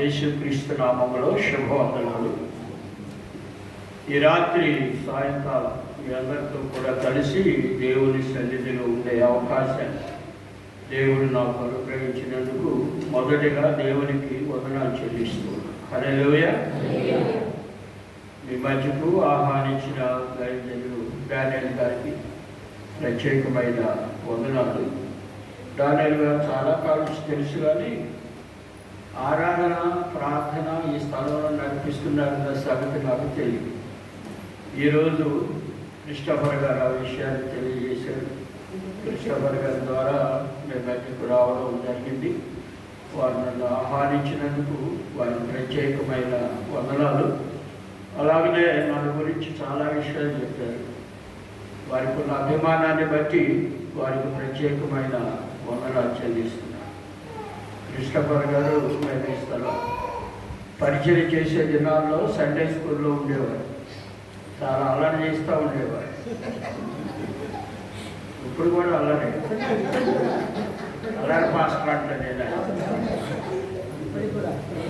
యేసుక్రీస్తు నామములో శుభవందనాలు. ఈ రాత్రి సాయంకాలం మీ అందరితో కూడా కలిసి దేవుని సన్నిధిలో ఉండే అవకాశాన్ని దేవుడు నాకు అనుగ్రహించినందుకు మొదటిగా దేవునికి వందనాలు చెల్లిస్తున్నాను. హల్లెలూయా. మీ మధ్యకు ఆహ్వానించిన దైవజనులు డానియల్ గారికి ప్రత్యేకమైన వందనాలు. డానియల్ గారు చాలా కాలం తెలుసు, కానీ ఆరాధన ప్రార్థన ఈ స్థలంలో నడిపిస్తున్నారన్న సంగతి నాకు తెలియదు. ఈరోజు క్రిస్టఫర్ గారు ఆ విషయాన్ని తెలియజేశారు. క్రిస్టఫర్ గారి ద్వారా మేము మధ్యకు రావడం జరిగింది. వారు నన్ను ఆహ్వానించినందుకు వారికి ప్రత్యేకమైన వందనాలు. అలాగనే మన గురించి చాలా విషయాలు చెప్పారు. వారికి ఉన్న అభిమానాన్ని బట్టి వారికి ప్రత్యేకమైన వందనాలు చెల్లిస్తున్నారు. క్రిస్టఫర్ గారు మేము ఈ స్థలం పరిచయం చేసే దినాల్లో సండే స్కూల్లో ఉండేవారు. చాలా అల్లరి చేస్తూ ఉండేవారు. ఇప్పుడు కూడా అల్లరి పాస్టర్ అంటే నేను,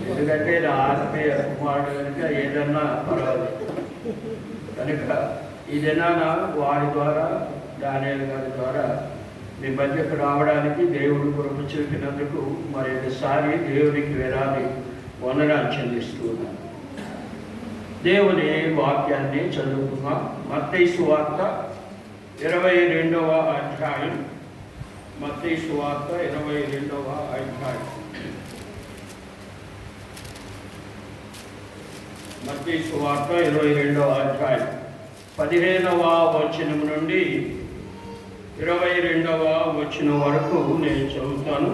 ఎందుకంటే నా ఆత్మీయ కుమారుడు కనుక ఏదన్నా పర్వాలేదు. కనుక ఈ దినాన వారి ద్వారా డానియల్ గారి ద్వారా మీ మధ్యకు రావడానికి దేవుడు కృప చూపినందుకు మరొకసారి దేవునికి వేలాది వందనాలు చెల్లిస్తూ ఉన్నాను. దేవుని వాక్యాన్ని చదువుకున్నాం. మత్తయి సువార్త 22వ అధ్యాయం. మత్తయి సువార్త 22వ అధ్యాయం. మత్తయి సువార్త 22వ అధ్యాయం 15వ వచనం నుండి 22వ వచనం వరకు నేను చదువుతాను.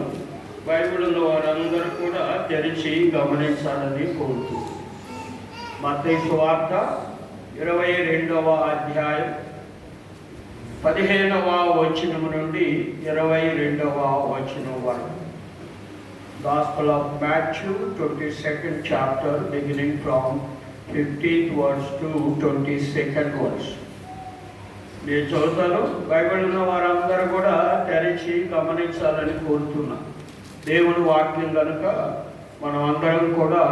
బైబిల్ ఉన్న వారందరూ కూడా తెరిచి గమనించాలని కోరుతున్నాను. మత్తయి సువార్త 22వ అధ్యాయం 15వ వచనం నుండి 22వ వచనం వరకు. Gospel of Matthew 22nd chapter beginning from 15th verse to 22nd verse. నేను చదువుతాను. బైబిల్ ఉన్న వారందరూ కూడా తెరిచి గమనించాలని కోరుతున్నాను. దేవుని వాక్యం కనుక మనం అందరం కూడా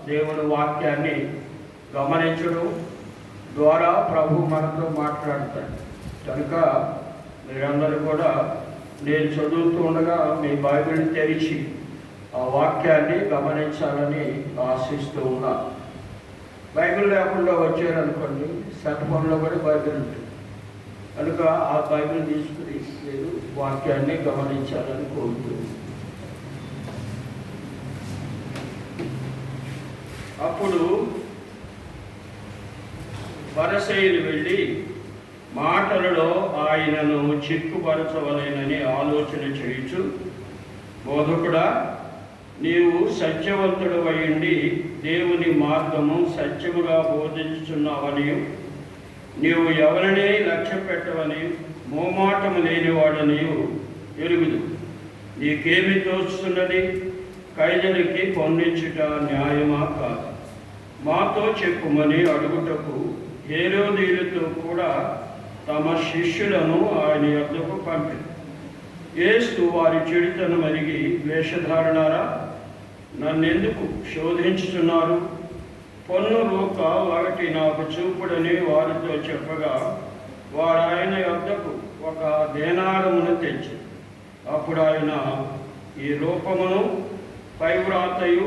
దేవుని వాక్యాన్ని గమనించడం ద్వారా ప్రభు మనతో మాట్లాడతాడు. కనుక మీరందరూ కూడా నేను చదువుతూ ఉండగా మీ బైబిల్ని తెరిచి ఆ వాక్యాన్ని గమనించాలని ఆశిస్తూ ఉన్నాను. బైబిల్ లేకుండా వచ్చారనుకోండి, సెల్ ఫోన్లో కూడా బైబిల్ ఉంటుంది. కనుక ఆ బైబిల్ తీసుకుని నేను వాక్యాన్ని గమనించాలని కోరుతున్నాను. అప్పుడు పరిసయ్యులు వెళ్ళి మాటలలో ఆయనను చిక్కుపరచవలెనని ఆలోచన చేయుచు, బోధకుడా, నీవు సత్యవంతుడు అయ్యుండి దేవుని మార్గము సత్యముగా బోధించుచున్నావని, నీవు ఎవరిని లక్ష్య పెట్టవని మోమాటము లేనివాడని ఎరుగుదు. నీకేమి తోచుతున్నది? కైజరికి పొందించుట న్యాయమా కాదు? మాతో చెప్పుమని అడుగుటకు హేరోదీయులతో కూడా తమ శిష్యులను ఆయన యొద్దకు పంపింది. యేసు వారి చెడుతనం అరిగి, వేషధారణారా, నన్నెందుకు శోధించుతున్నారు? పొన్ను రూక ఒకటి నాకు చూపుడని వారితో చెప్పగా, వారు ఆయన యొద్దకు ఒక దేనారమును తెచ్చి, అప్పుడు ఆయన ఈ రూపమును పైవ్రాతయు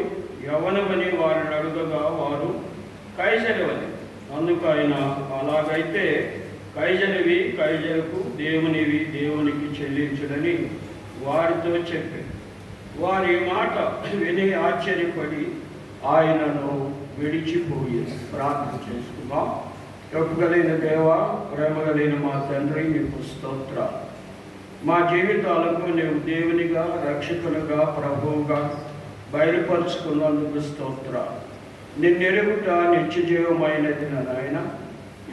యవనవని వారిని అడుగగా, వారు కైసరివని. అందుకు ఆయన, అలాగైతే కైజరివి కైజరుకు, దేవునివి దేవునికి చెల్లించుడని వారితో చెప్పారు. వారి మాట విని ఆశ్చర్యపడి ఆయనను విడిచిపోయి ప్రార్థన చేసుకున్నాం. కృపగలిగిన దేవ, ప్రేమ కలిగిన మా తండ్రి, నీకు స్తోత్రాలు. మా జీవితాలకు నీవు దేవునిగా, రక్షకునిగా, ప్రభువుగా బయలుపరుచుకున్నందుకు స్తోత్రాలు. నిన్నెరుగుట నిత్యజీవమైనది నాయన.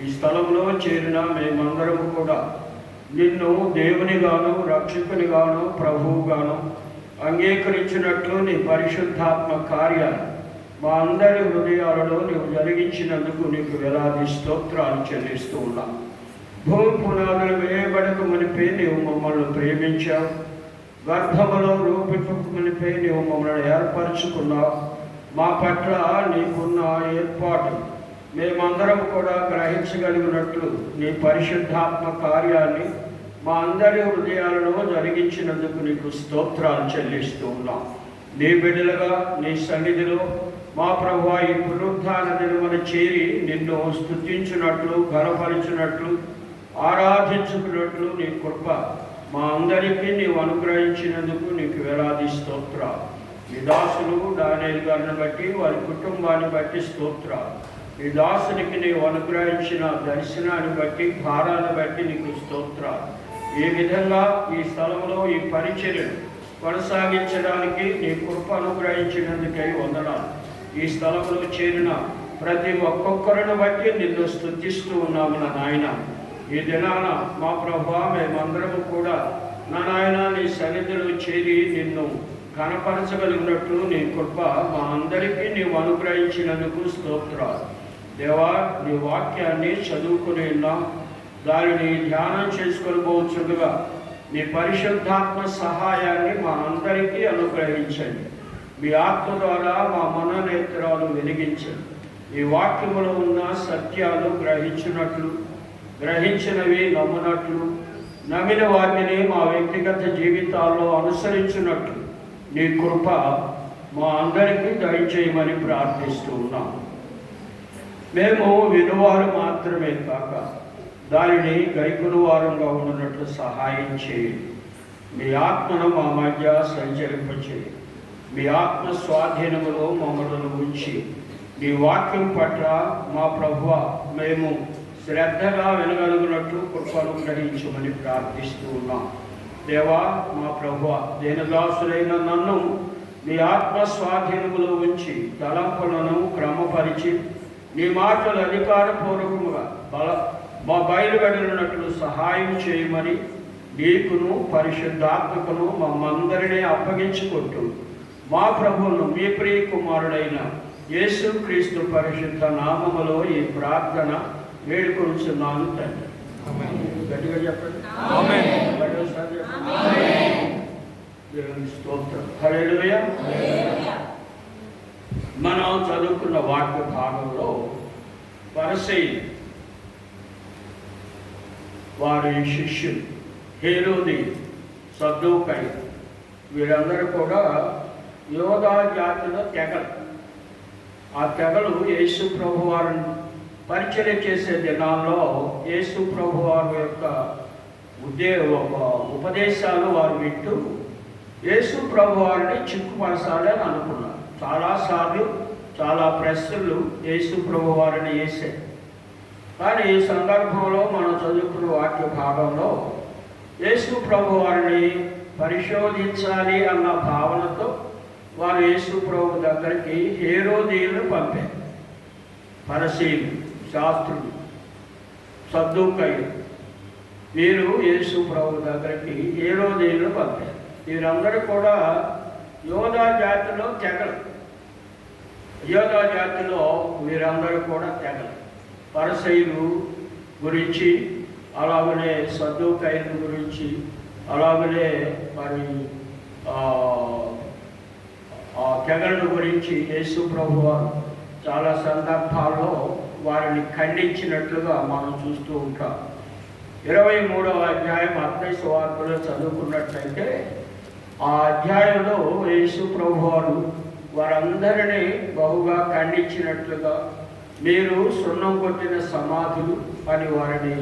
ఈ స్థలంలో చేరిన మేమందరము కూడా నిన్ను దేవునిగాను, రక్షకునిగాను, ప్రభువుగాను అంగీకరించినట్లు నీ పరిశుద్ధాత్మ కార్యాలు మా అందరి హృదయాలలో నీవు జరిగించినందుకు నీకు వేలాది స్తోత్రాలు చెల్లిస్తూ ఉన్నాం. భూమి పునాదులు వేయబడక మునిపే నీవు మమ్మల్ని ప్రేమించావు. గర్భములో రూపింపక మునిపే నీవు మమ్మల్ని ఏర్పరచుకున్నావు. మా పట్ల నీకున్న ఏర్పాటు మేమందరం కూడా గ్రహించగలిగినట్లు నీ పరిశుద్ధాత్మ కార్యాన్ని మా అందరి హృదయాలలో జరిగించినందుకు నీకు స్తోత్రాలు చెల్లిస్తూ ఉన్నాం. నీ బిడ్డలుగా నీ సన్నిధిలో మా ప్రభువా ఈ పునరుత్థాన దినమున చేరి నిన్ను స్తుతించినట్లు, ఘనపరిచినట్లు, ఆరాధించుకున్నట్లు నీ కృప మా అందరికీ నీవు అనుగ్రహించినందుకు నీకు వేలాది స్తోత్రాలు. ఈ దాసులు దానియేలు గారిని బట్టి వారి కుటుంబాన్ని బట్టి స్తోత్రాలు. ఈ దాసునికి నీవు అనుగ్రహించిన దర్శనాన్ని బట్టి, భారాన్ని బట్టి నీకు స్తోత్రాలు. ఈ విధంగా ఈ స్థలంలో ఈ పరిచర్యను కొనసాగించడానికి నీ కృప అనుగ్రహించినందుకై వందనాలు. ఈ స్థలంలో చేరిన ప్రతి ఒక్కొక్కరిని బట్టి నిన్ను స్తుతిస్తూ ఉన్నాము నా నాయన. ఈ దినాన మా ప్రభువా మేమందరము కూడా నా నాయన నీ సన్నిధిలో చేరి నిన్ను కనపరచగలిగినట్లు నీ కృప మా అందరికీ నీవు అనుగ్రహించినందుకు స్తోత్రాలు. దేవా, నీ వాక్యాన్ని చదువుకుని ఉన్నాం, దానిని ధ్యానం చేసుకొని పోవచ్చుగా నీ పరిశుద్ధాత్మ సహాయాన్ని మా అందరికీ అనుగ్రహించండి. మీ ఆత్మ ద్వారా మా మనోనేత్రాలు వెలిగించండి. ఈ వాక్యములో ఉన్న సత్యాలు గ్రహించినవి నమ్మునట్లు, నమ్మిన వాటిని మా వ్యక్తిగత జీవితాల్లో అనుసరించినట్లు నీ కృప మా అందరికీ దయచేయమని ప్రార్థిస్తూ ఉన్నాం. మేము వినువారు మాత్రమే కాక దానిని గైకొనువారంగా ఉన్నట్లు సహాయం చేయండి. మీ ఆత్మను మా మధ్య సంచరింపచేయండి. మీ ఆత్మ స్వాధీనములో మమ్మల్ని ఉంచి నీ వాక్యం పట్ల మా ప్రభువ మేము శ్రద్ధగా వినగలిగినట్లు కృప అనుగ్రహించమని ప్రార్థిస్తూ ఉన్నాం. దేవా, మా ప్రభువ దీనదాసులైన నన్ను నీ ఆత్మ స్వాధీనములో ఉంచి తలంపులను క్రమపరిచి నీ మాటలు అధికారపూర్వకముగా మా బయలువెడలినట్లు సహాయం చేయమని నీకును పరిశుద్ధాత్మకును మమ్మందరినీ అప్పగించుకుంటూ మా ప్రభువును మీ ప్రియ కుమారుడైన యేసుక్రీస్తు పరిశుద్ధ నామములో ఈ ప్రార్థన వేడుకొనుచున్నాను తండ్రి. గట్టిగా చెప్పండి. దేవుని స్తోత్రం. హల్లెలూయా. మనం చదువుకున్న వాక్య భాగంలో పరిసయ్యులు వారి శిష్యులు హేరోది, సద్దూకయ్య వీరందరూ కూడా యోధా జాతిలో తెగలు. ఆ తెగలు యేసు ప్రభు వారిని పరిచర్య చేసే దినాల్లో యేసు ప్రభు వారి యొక్క ఉపదేశాలు వారు వింటూ యేసు ప్రభు వారిని చిక్కుపరచాలని అనుకున్నారు. చాలాసార్లు చాలా ప్రశ్నలు యేసు ప్రభు వారిని వేశారు. కానీ ఈ సందర్భంలో మనం చదువుకున్న వాక్య భాగంలో యేసు ప్రభు వారిని పరిశోధించాలి అన్న భావనతో వారు యేసు ప్రభు దగ్గరికి హేరోదీయులను పంపారు. పరిసయ్యులు, శాస్త్రులు, సద్దూకయ్యులు వీరు యేసు ప్రభు దగ్గరికి హేరోదీయులను పంపారు. వీరందరూ కూడా యోధా జాతిలో తెగలు. యోధా జాతిలో వీరందరూ కూడా తెగలు. పరిసయ్యులు గురించి, అలాగనే సద్దూకయ్యుల గురించి, అలాగనే మరి తెగల గురించి యేసు ప్రభు వారు చాలా సందర్భాల్లో వారిని ఖండించినట్లుగా మనం చూస్తూ ఉంటాం. 23వ అధ్యాయం మత్తయి సువార్తలో చదువుకున్నట్లయితే ఆ అధ్యాయంలో యేసు ప్రభు వారు వారందరినీ బహుగా ఖండించినట్లుగా, మీరు సున్నం కొట్టిన సమాధులు అని వారిని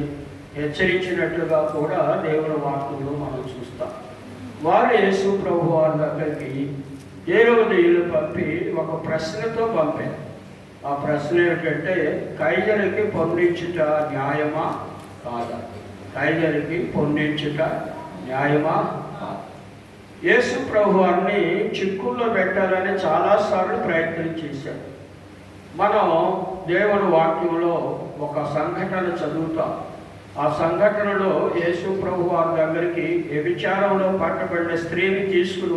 హెచ్చరించినట్లుగా కూడా దేవుని వాక్యంలో మనం చూస్తాం. వారు యేసు ప్రభు వారి దగ్గరికి హేరోదీయులు పంపి ఒక ప్రశ్నతో పంపారు. ఆ ప్రశ్న ఏమిటంటే, కైజరుకి పొందించుట న్యాయమా కాదా? కైజరుకి పొందించుట న్యాయమా కాదా? యేసు ప్రభు వారిని చిక్కుల్లో పెట్టాలని చాలాసార్లు ప్రయత్నం చేశారు. మనం దేవుని వాక్యంలో ఒక సంఘటన చదువుతాం. ఆ సంఘటనలో యేసు ప్రభు వారి దగ్గరికి వ్యభిచారంలో పట్టబడిన స్త్రీని తీసుకుని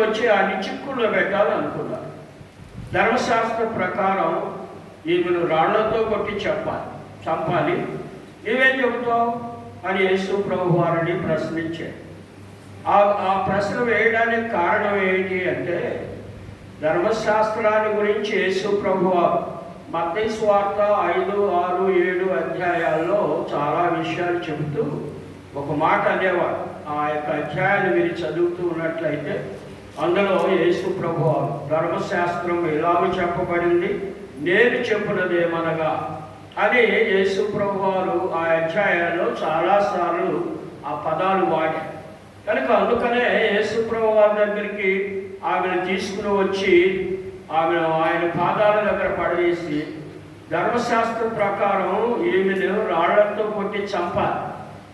వచ్చి ఆ చిక్కుల్లో పెట్టాలనుకున్నారు. ధర్మశాస్త్ర ప్రకారం ఈమెను రాళ్లతో కొట్టి చంపాలి. నీవేం చెబుతావు అని యేసు ప్రభు వారిని ప్రశ్నించారు. ఆ ప్రశ్న వేయడానికి కారణం ఏంటి అంటే, ధర్మశాస్త్రాన్ని గురించి యేసు ప్రభువారు మత్తయి సువార్త 5, 6, 7 అధ్యాయాల్లో చాలా విషయాలు చెబుతూ ఒక మాట అనేవారు. ఆ యొక్క అధ్యాయాన్ని మీరు చదువుతూ ఉన్నట్లయితే అందులో యేసు ప్రభువారు ధర్మశాస్త్రం ఎలాగ చెప్పబడింది, నేను చెప్పినదేమనగా అని యేసు ప్రభువారు ఆ అధ్యాయాల్లో చాలాసార్లు ఆ పదాలు వాడారు. కనుక అందుకనే యేసు ప్రభువారి దగ్గరికి ఆమెను తీసుకుని వచ్చి ఆమెను ఆయన పాదాల దగ్గర పడవేసి ధర్మశాస్త్రం ప్రకారం ఈమెను రాళ్లతో కొట్టి చంపాలి,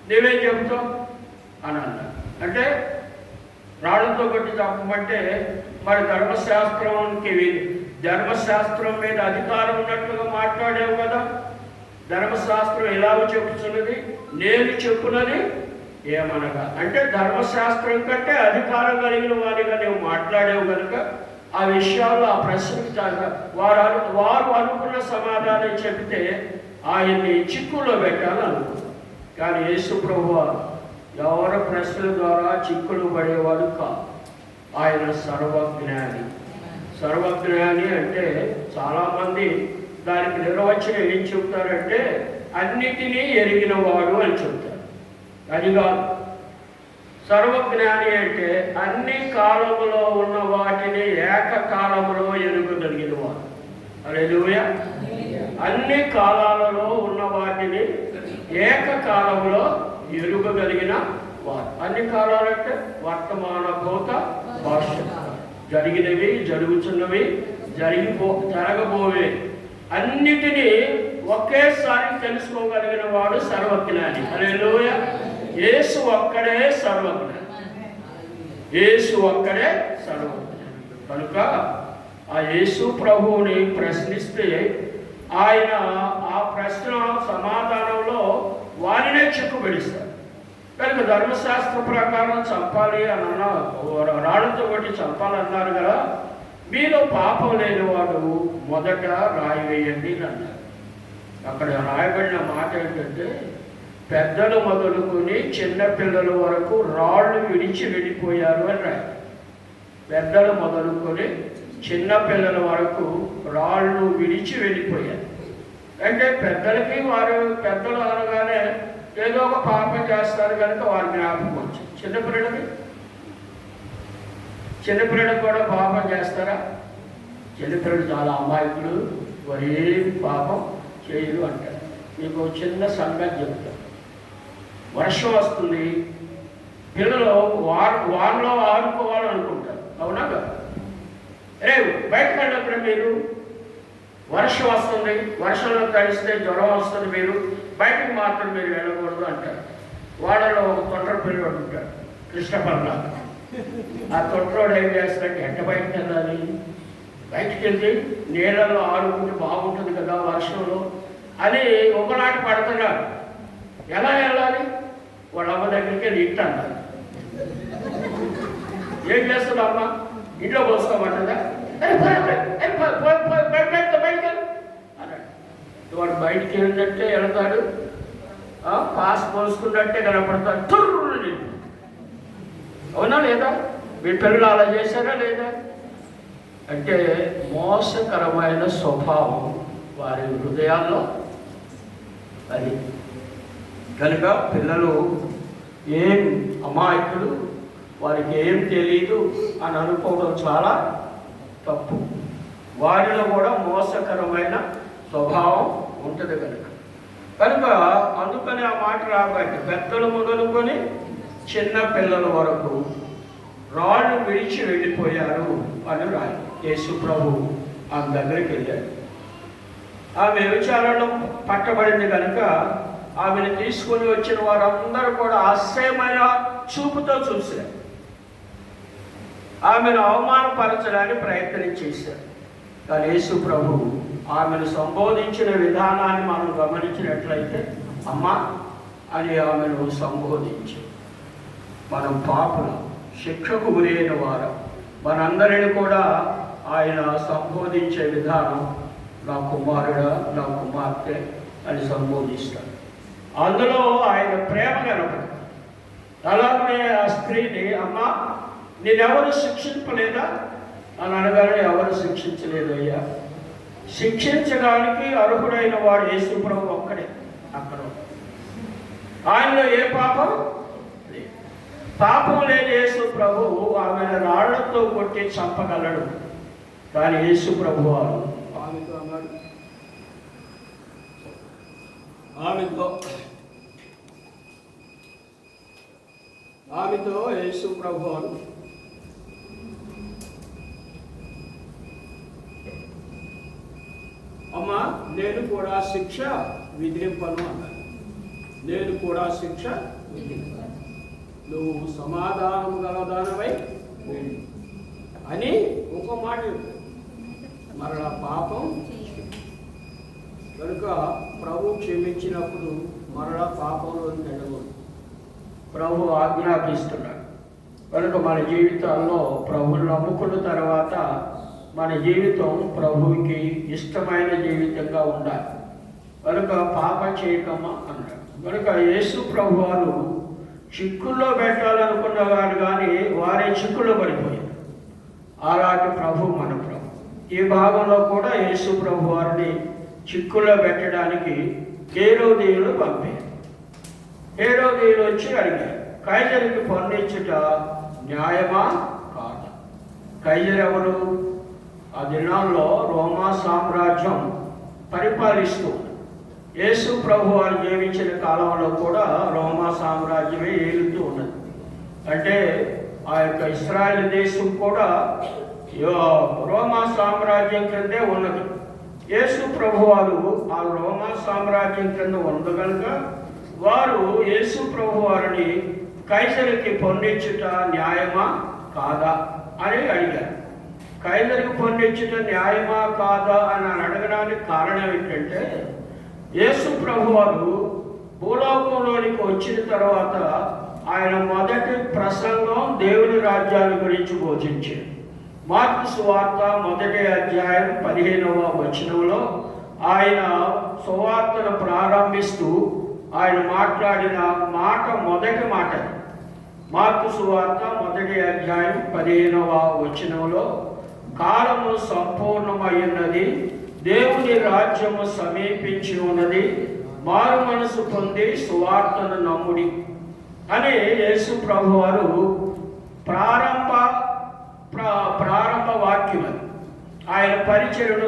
నీవేం చెబుతావు అని అన్నారు. అంటే రాళ్లతో కొట్టి చంపమంటే మరి ధర్మశాస్త్రం మీద అధికారం ఉన్నట్లుగా మాట్లాడావు కదా, ధర్మశాస్త్రం ఎలాగో చెబుతున్నది, నేను చెప్పునని ఏమనగా అంటే ధర్మశాస్త్రం కంటే అధికారం కలిగిన వారిగా నువ్వు మాట్లాడావు కనుక ఆ విషయాలు ఆ ప్రశ్నకు వారు అనుకున్న సమాధానం చెబితే ఆయన్ని చిక్కుల్లో పెట్టాలనుకున్నారు. కానీ యేసు ప్రభువారు ఎవరి ప్రశ్నల ద్వారా చిక్కులు పడేవాడు కాదు. ఆయన సర్వజ్ఞాని. సర్వజ్ఞాని అంటే చాలామంది దానికి నిర్వచనం ఏం చెప్తారంటే అన్నిటినీ ఎరిగిన వాడు అని చెప్తారు. అది కాదు. సర్వజ్ఞాని అంటే అన్ని కాలములో ఉన్న వాటిని ఏకకాలములో ఎరుగగలిగిన వాడు. హల్లెలూయా. అన్ని కాలాలలో ఉన్న వాటిని ఏకకాలంలో ఎరుగగలిగిన వాడు. అన్ని కాలాలంటే వర్తమాన, భూత, భవిష్యత్తు, జరిగినవి, జరుగుతున్నవి, జరగబోవే అన్నిటినీ ఒకేసారి తెలుసుకోగలిగిన వాడు సర్వజ్ఞాని. హల్లెలూయా. యేసు ఒక్కడే సర్వజ్ఞాని. యేసు ఒక్కడే సర్వజ్ఞాని. కనుక ఆ యేసు ప్రభువుని ప్రశ్నిస్తే ఆయన ఆ ప్రశ్న సమాధానంలో వారినే చిక్కుబడిస్తారు. కనుక ధర్మశాస్త్ర ప్రకారం చంపాలి అని రాళ్లతో కొట్టి చంపాలన్నారు కదా, మీలో పాపం లేనివాడు మొదట రాయి వేయండి అన్నారు. అక్కడ రాయబడిన మాట ఏంటంటే పెద్దలు మొదలుకొని చిన్నపిల్లల వరకు రాళ్ళు విడిచి వెళ్ళిపోయారు అని రాయి. పెద్దలు మొదలుకొని చిన్నపిల్లల వరకు రాళ్ళు విడిచి వెళ్ళిపోయారు. అంటే పెద్దలు అనగానే ఏదో ఒక పాపం చేస్తారు కనుక వారి జ్ఞాపకం వచ్చు. చిన్నపిల్లలకు కూడా పాపం చేస్తారా? చిన్నపిల్లలు చాలా అమాయకులు, వారు ఏం పాపం చేయరు అంటారు. మీకు చిన్న సంగతి చెప్తారు. వర్షం వస్తుంది, పిల్లలు వానలో ఆడుకోవాలనుకుంటారు, అవునా కదా? బయటకు వెళ్ళినప్పుడు మీరు వర్షం వస్తుంది, వర్షంలో తడిస్తే జ్వరం వస్తుంది, మీరు బయటకు మాత్రం మీరు వెళ్ళకూడదు అంటారు. వాళ్ళలో ఒక తొండ్ర పిల్లడు ఉంటాడు, కృష్ణపర్ణ. ఆ తొండ్రోడు ఏం చేస్తాడంటే ఎట్ట బయటకు వెళ్ళాలి, బయటికి వెళ్ళి నీళ్ళల్లో ఆడుకుంటే బాగుంటుంది కదా వర్షంలో అని ఒకనాట పడుతున్నాడు. ఎలా వెళ్ళాలి? వాళ్ళ అమ్మ దగ్గరికి వెళ్ళి ఇంట అన్నారు. ఏం చేస్తుంది అమ్మ? ఇంట్లో పోసుకోమంటుందా? బయటకి అన్నాడు. వాడు బయటికి వెళ్ళినట్టే వెళ్తాడు, పాస్ పోసుకున్నట్టే కనపడతాడు. తుర్రు, అవునా లేదా? మీ పిల్లలు అలా చేశారా లేదా? అంటే మోసకరమైన స్వభావం వారి హృదయాల్లో అది. కనుక పిల్లలు ఏం అమాయకులు, వారికి ఏం తెలియదు అని అనుకోవడం చాలా తప్పు. వారిలో కూడా మోసకరమైన స్వభావం ఉంటుంది కనుక అందుకని ఆ మాట రాబట్టి పెద్దలు మొదలుకొని చిన్న పిల్లల వరకు రాళ్ళు విడిచి వెళ్ళిపోయారు అని రాయి. యేసు ప్రభు ఆమె దగ్గరికి వెళ్ళాడు. ఆమె విచారణలో పట్టబడింది కనుక ఆమెను తీసుకొని వచ్చిన వారందరూ కూడా ఆశ్చర్యమైన చూపుతో చూశారు. ఆమెను అవమానపరచడానికి ప్రయత్నం చేశారు. కానీ యేసు ప్రభు ఆమెను సంబోధించిన విధానాన్ని మనం గమనించినట్లయితే అమ్మా అని ఆమెను సంబోధించి, మనం పాపుల శిక్షకు గురైన వారు, మనందరిని కూడా ఆయన సంబోధించే విధానం నా కుమారుడా, నా కుమార్తె అని సంబోధిస్తాడు. అందులో ఆయన ప్రేమ కనపడదు. అలాగే ఆ స్త్రీని, అమ్మ నేనెవరు శిక్షింపలేదా అని అనగానే ఎవరు శిక్షించలేదయ్యా. శిక్షించడానికి అర్హుడైన వాడు యేసు ప్రభు ఒక్కడే. అక్కడ ఆయనలో ఏ పాపం లేదు. పాపం లేని యేసు ప్రభు ఆమెను రాళ్లతో కొట్టి చంపగలడు. కానీ యేసు ప్రభు వారు ఆమెతో అన్నాడు, ఆమెతో యేసు ప్రభు వారు అమ్మా నేను కూడా శిక్ష విధింపను అన్నాడు. నేను కూడా శిక్ష విధింపను, నువ్వు సమాధానము గలదానమై అని ఒక మాట మరలా పాపం కనుక ప్రభు క్షమించినప్పుడు మరలా పాపంలో నడవదు. ప్రభు ఆజ్ఞాపిస్తున్నాడు. కనుక మన జీవితాల్లో ప్రభువును నమ్ముకున్న తర్వాత మన జీవితం ప్రభువుకి ఇష్టమైన జీవితంగా ఉండాలి. కనుక పాపం చేయకమ్మా అన్నాడు. కనుక యేసు ప్రభు వారు చిక్కుల్లో పెట్టాలనుకున్నవారు కానీ వారే చిక్కుల్లో పడిపోయారు. అలాంటి ప్రభు మన ప్రభు. ఈ భాగంలో కూడా యేసు ప్రభు వారిని చిక్కుల్లో పెట్టడానికి హేరోదీయులు పంపారు. హేరోదీయులు వచ్చి అడిగారు, కైజరుకి పన్నించుట న్యాయమా కాదా? కైజరు ఎవరు? ఆ దినాల్లో రోమా సామ్రాజ్యం పరిపాలిస్తూ యేసు ప్రభు వారు జీవించిన కాలంలో కూడా రోమా సామ్రాజ్యమే ఏలుతూ ఉన్నది. అంటే ఆ యొక్క ఇశ్రాయేల్ దేశం కూడా రోమా సామ్రాజ్యం క్రిందే ఉన్నది. యేసు ప్రభు వారు ఆ రోమా సామ్రాజ్యం క్రింద ఉంది కనుక వారు యేసు ప్రభు వారిని కైసరుకి పన్నించుట న్యాయమా కాదా అని అడిగారు. కైసరుకి పన్నించుట న్యాయమా కాదా అని అడగడానికి కారణం ఏంటంటే యేసు ప్రభు వారు భూలోకంలోనికి వచ్చిన తర్వాత ఆయన మొదటి ప్రసంగం దేవుని రాజ్యాన్ని గురించి బోధించారు. మార్కు సువార్త 1వ అధ్యాయం 15వ వచనంలో ఆయన సువార్తను ప్రారంభిస్తూ ఆయన మాట్లాడిన మాట మొదటి మాట. మార్కు సువార్త 1వ అధ్యాయం 15వ వచనంలో కాలము సంపూర్ణమైనది, దేవుని రాజ్యము సమీపించి ఉన్నది, మారు మనసు పొంది సువార్తను నమ్ముడి అని యేసు ప్రభు వారు ప్రారంభ వాక్యం అది. ఆయన పరిచయను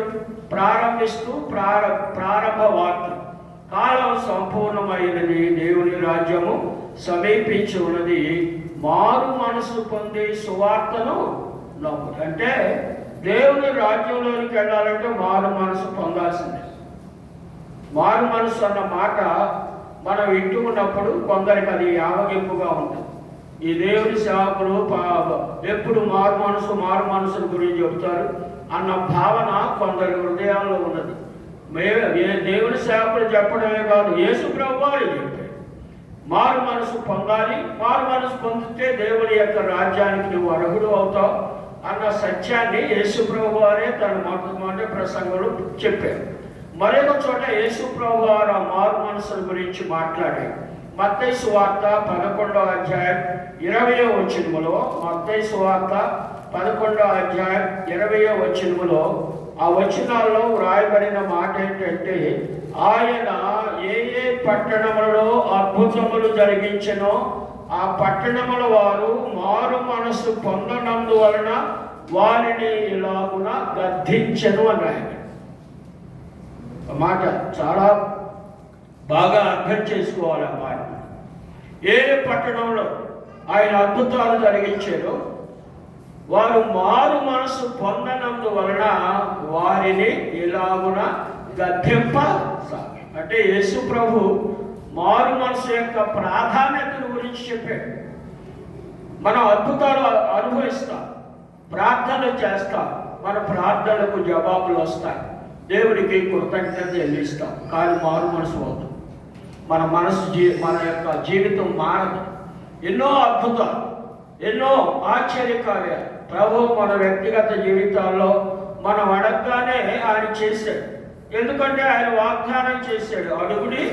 ప్రారంభిస్తూ ప్రారంభ వాక్యం కాలం సంపూర్ణమైనది, దేవుని రాజ్యము సమీపించి ఉన్నది, మారు మనసు పొంది సువార్తను నమ్ముడి. అంటే దేవుని రాజ్యంలోనికి వెళ్ళాలంటే మారు మనసు పొందాల్సిందే. మారు మనసు అన్న మాట మనం వింటూ ఉన్నప్పుడు కొందరికి అది యావగింపుగా ఉంటుంది. ఈ దేవుని సేవకులు ఎప్పుడు మారు మనసుల గురించి చెబుతారు అన్న భావన కొందరి హృదయాల్లో ఉన్నది. దేవుని సేవకులు చెప్పడమే కాదు, యేసు ప్రభువు వారే చెప్పారు మారు మనసు పొందాలి, మారు మనసు పొందితే దేవుని యొక్క రాజ్యానికి నువ్వు అర్హుడు అవుతావు అన్న సత్యాన్ని యేసు ప్రభువు వారే తన మొట్టమొదటి ప్రసంగంలో చెప్పారు. మరొక చోట యేసు ప్రభువు వారు ఆ మారు మనసుల గురించి మాట్లాడారు. మత్తయి సువార్త 11వ అధ్యాయం 20వ వచనములో, మత్తయి సువార్త 11వ అధ్యాయం 20వ వచనములో ఆ వచనాల్లో వ్రాయబడిన మాట ఏంటంటే ఆయన ఏ ఏ పట్టణములలో అద్భుతములు జరిగించెనో ఆ పట్టణముల వారు మారు మనసు పొందనందువలన వారిని ఇలాగున గద్దించెను అని రాయబడి. మాట చాలా బాగా అర్థం చేసుకోవాలి. ఆ మాట ఏ పట్టణంలో ఆయన అద్భుతాలు జరిగించారో వారు మారు మనసు పొందనందువలన వారిని ఇలాగున గద్దింపసాగారు. అంటే యేసు ప్రభు మారు మనసు యొక్క ప్రాధాన్యతను గురించి చెప్పాడు. మనం అద్భుతాలు అనుభవిస్తాం, ప్రార్థనలు చేస్తాం, మన ప్రార్థనలకు జవాబులు వస్తాయి, దేవుడికి కృతజ్ఞత చెల్లిస్తాం. కానీ మారు మనసు అవుతుంది, మన యొక్క జీవితం మారదు. ఎన్నో అద్భుతాలు, ఎన్నో ఆశ్చర్యకార్యాలు ప్రభు మన వ్యక్తిగత జీవితాల్లో మనం అడగగానే ఆయన చేశాడు. ఎందుకంటే ఆయన వాగ్దానం చేశాడు, అడుగుడి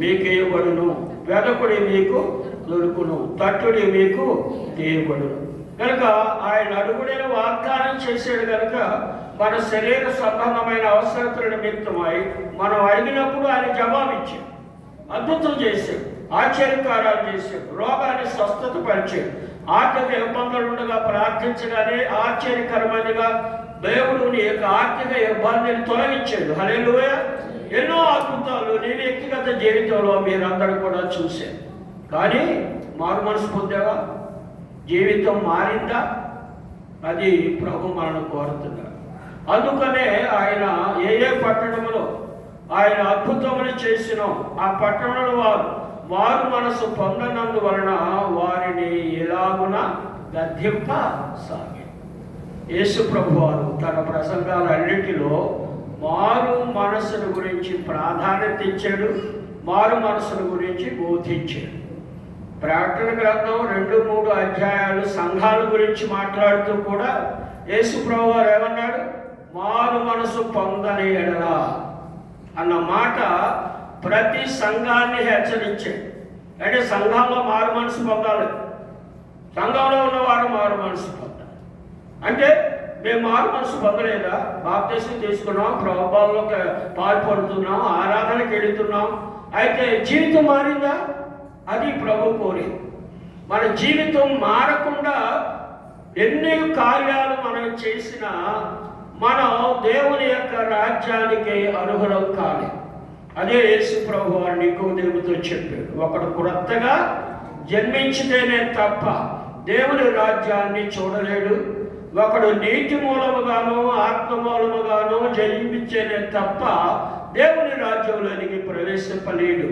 మీకు ఇవ్వబడును, వెదకుడి మీకు దొరుకును, తట్టుడి మీకు తీయబడును. కనుక ఆయన అడుగుడైన వాగ్దానం చేశాడు కనుక మన శరీర సంబంధమైన అవసరతల నిమిత్తమై మనం అడిగినప్పుడు ఆయన జవాబిచ్చాడు, అద్భుతం చేశాడు, ఆశ్చర్యకారాలు చేశాడు, రోగాన్ని స్వస్థత పరిచాడు. ఆర్థిక ఇబ్బందులు ఉండగా ప్రార్థించగానే ఆశ్చర్యకరమైనగా దేవుడు నీ యొక్క ఆర్థిక ఇబ్బందిని తొలగించాడు. హల్లెలూయా. ఎన్నో అద్భుతాలు నీ వ్యక్తిగత జీవితంలో మీరందరూ కూడా చూశారు. కానీ మారు మనసు పొందావా? జీవితం మారిందా? అది ప్రభు మనను కోరుతున్నాడు. అందుకనే ఆయన ఏ పట్టణంలో ఆయన అద్భుతములు చేసినో ఆ పట్టణంలో వారు మారు మనసు పొందనందువలన వారిని ఎలాగున గద్దింప సాగారు. యేసు ప్రభు వారు తన ప్రసంగాలన్నిటిలో మారు మనసును గురించి ప్రాధాన్యత ఇచ్చాడు, మారు మనసును గురించి బోధించాడు. ప్రకటన గ్రంథం 2-3 అధ్యాయాలు సంఘాల గురించి మాట్లాడుతూ కూడా యేసు ప్రభు వారు ఏమన్నాడు? మారు మనసు పొందని ఎడలా అన్న మాట ప్రతి సంఘాన్ని హెచ్చరించాడు. అంటే సంఘంలో మారు మనసు పొందాలి, సంఘంలో ఉన్నవారు మారు మనసు పొందాలి. అంటే మేము మారు మనసు పొందలేదా? బాప్తిసం తీసుకున్నాం, ప్రభుత్వాల్లో పాల్పడుతున్నాం, ఆరాధనకి వెళుతున్నాం, అయితే జీవితం మారిందా? అది ప్రభు కోరేది. మన జీవితం మారకుండా ఎన్ని కార్యాలు మనం చేసినా మనం దేవుని యొక్క రాజ్యానికి అర్హులం కాదు. అదే యేసు ప్రభు వారు నికోదేముతో చెప్పాడు, ఒకడు క్రొత్తగా జన్మించితేనే తప్ప దేవుని రాజ్యాన్ని చూడలేడు. ఒకడు నీటి మూలముగానో ఆత్మ మూలముగానో జన్మించేనే తప్ప దేవుని రాజ్యంలోనికి ప్రవేశింపలేడు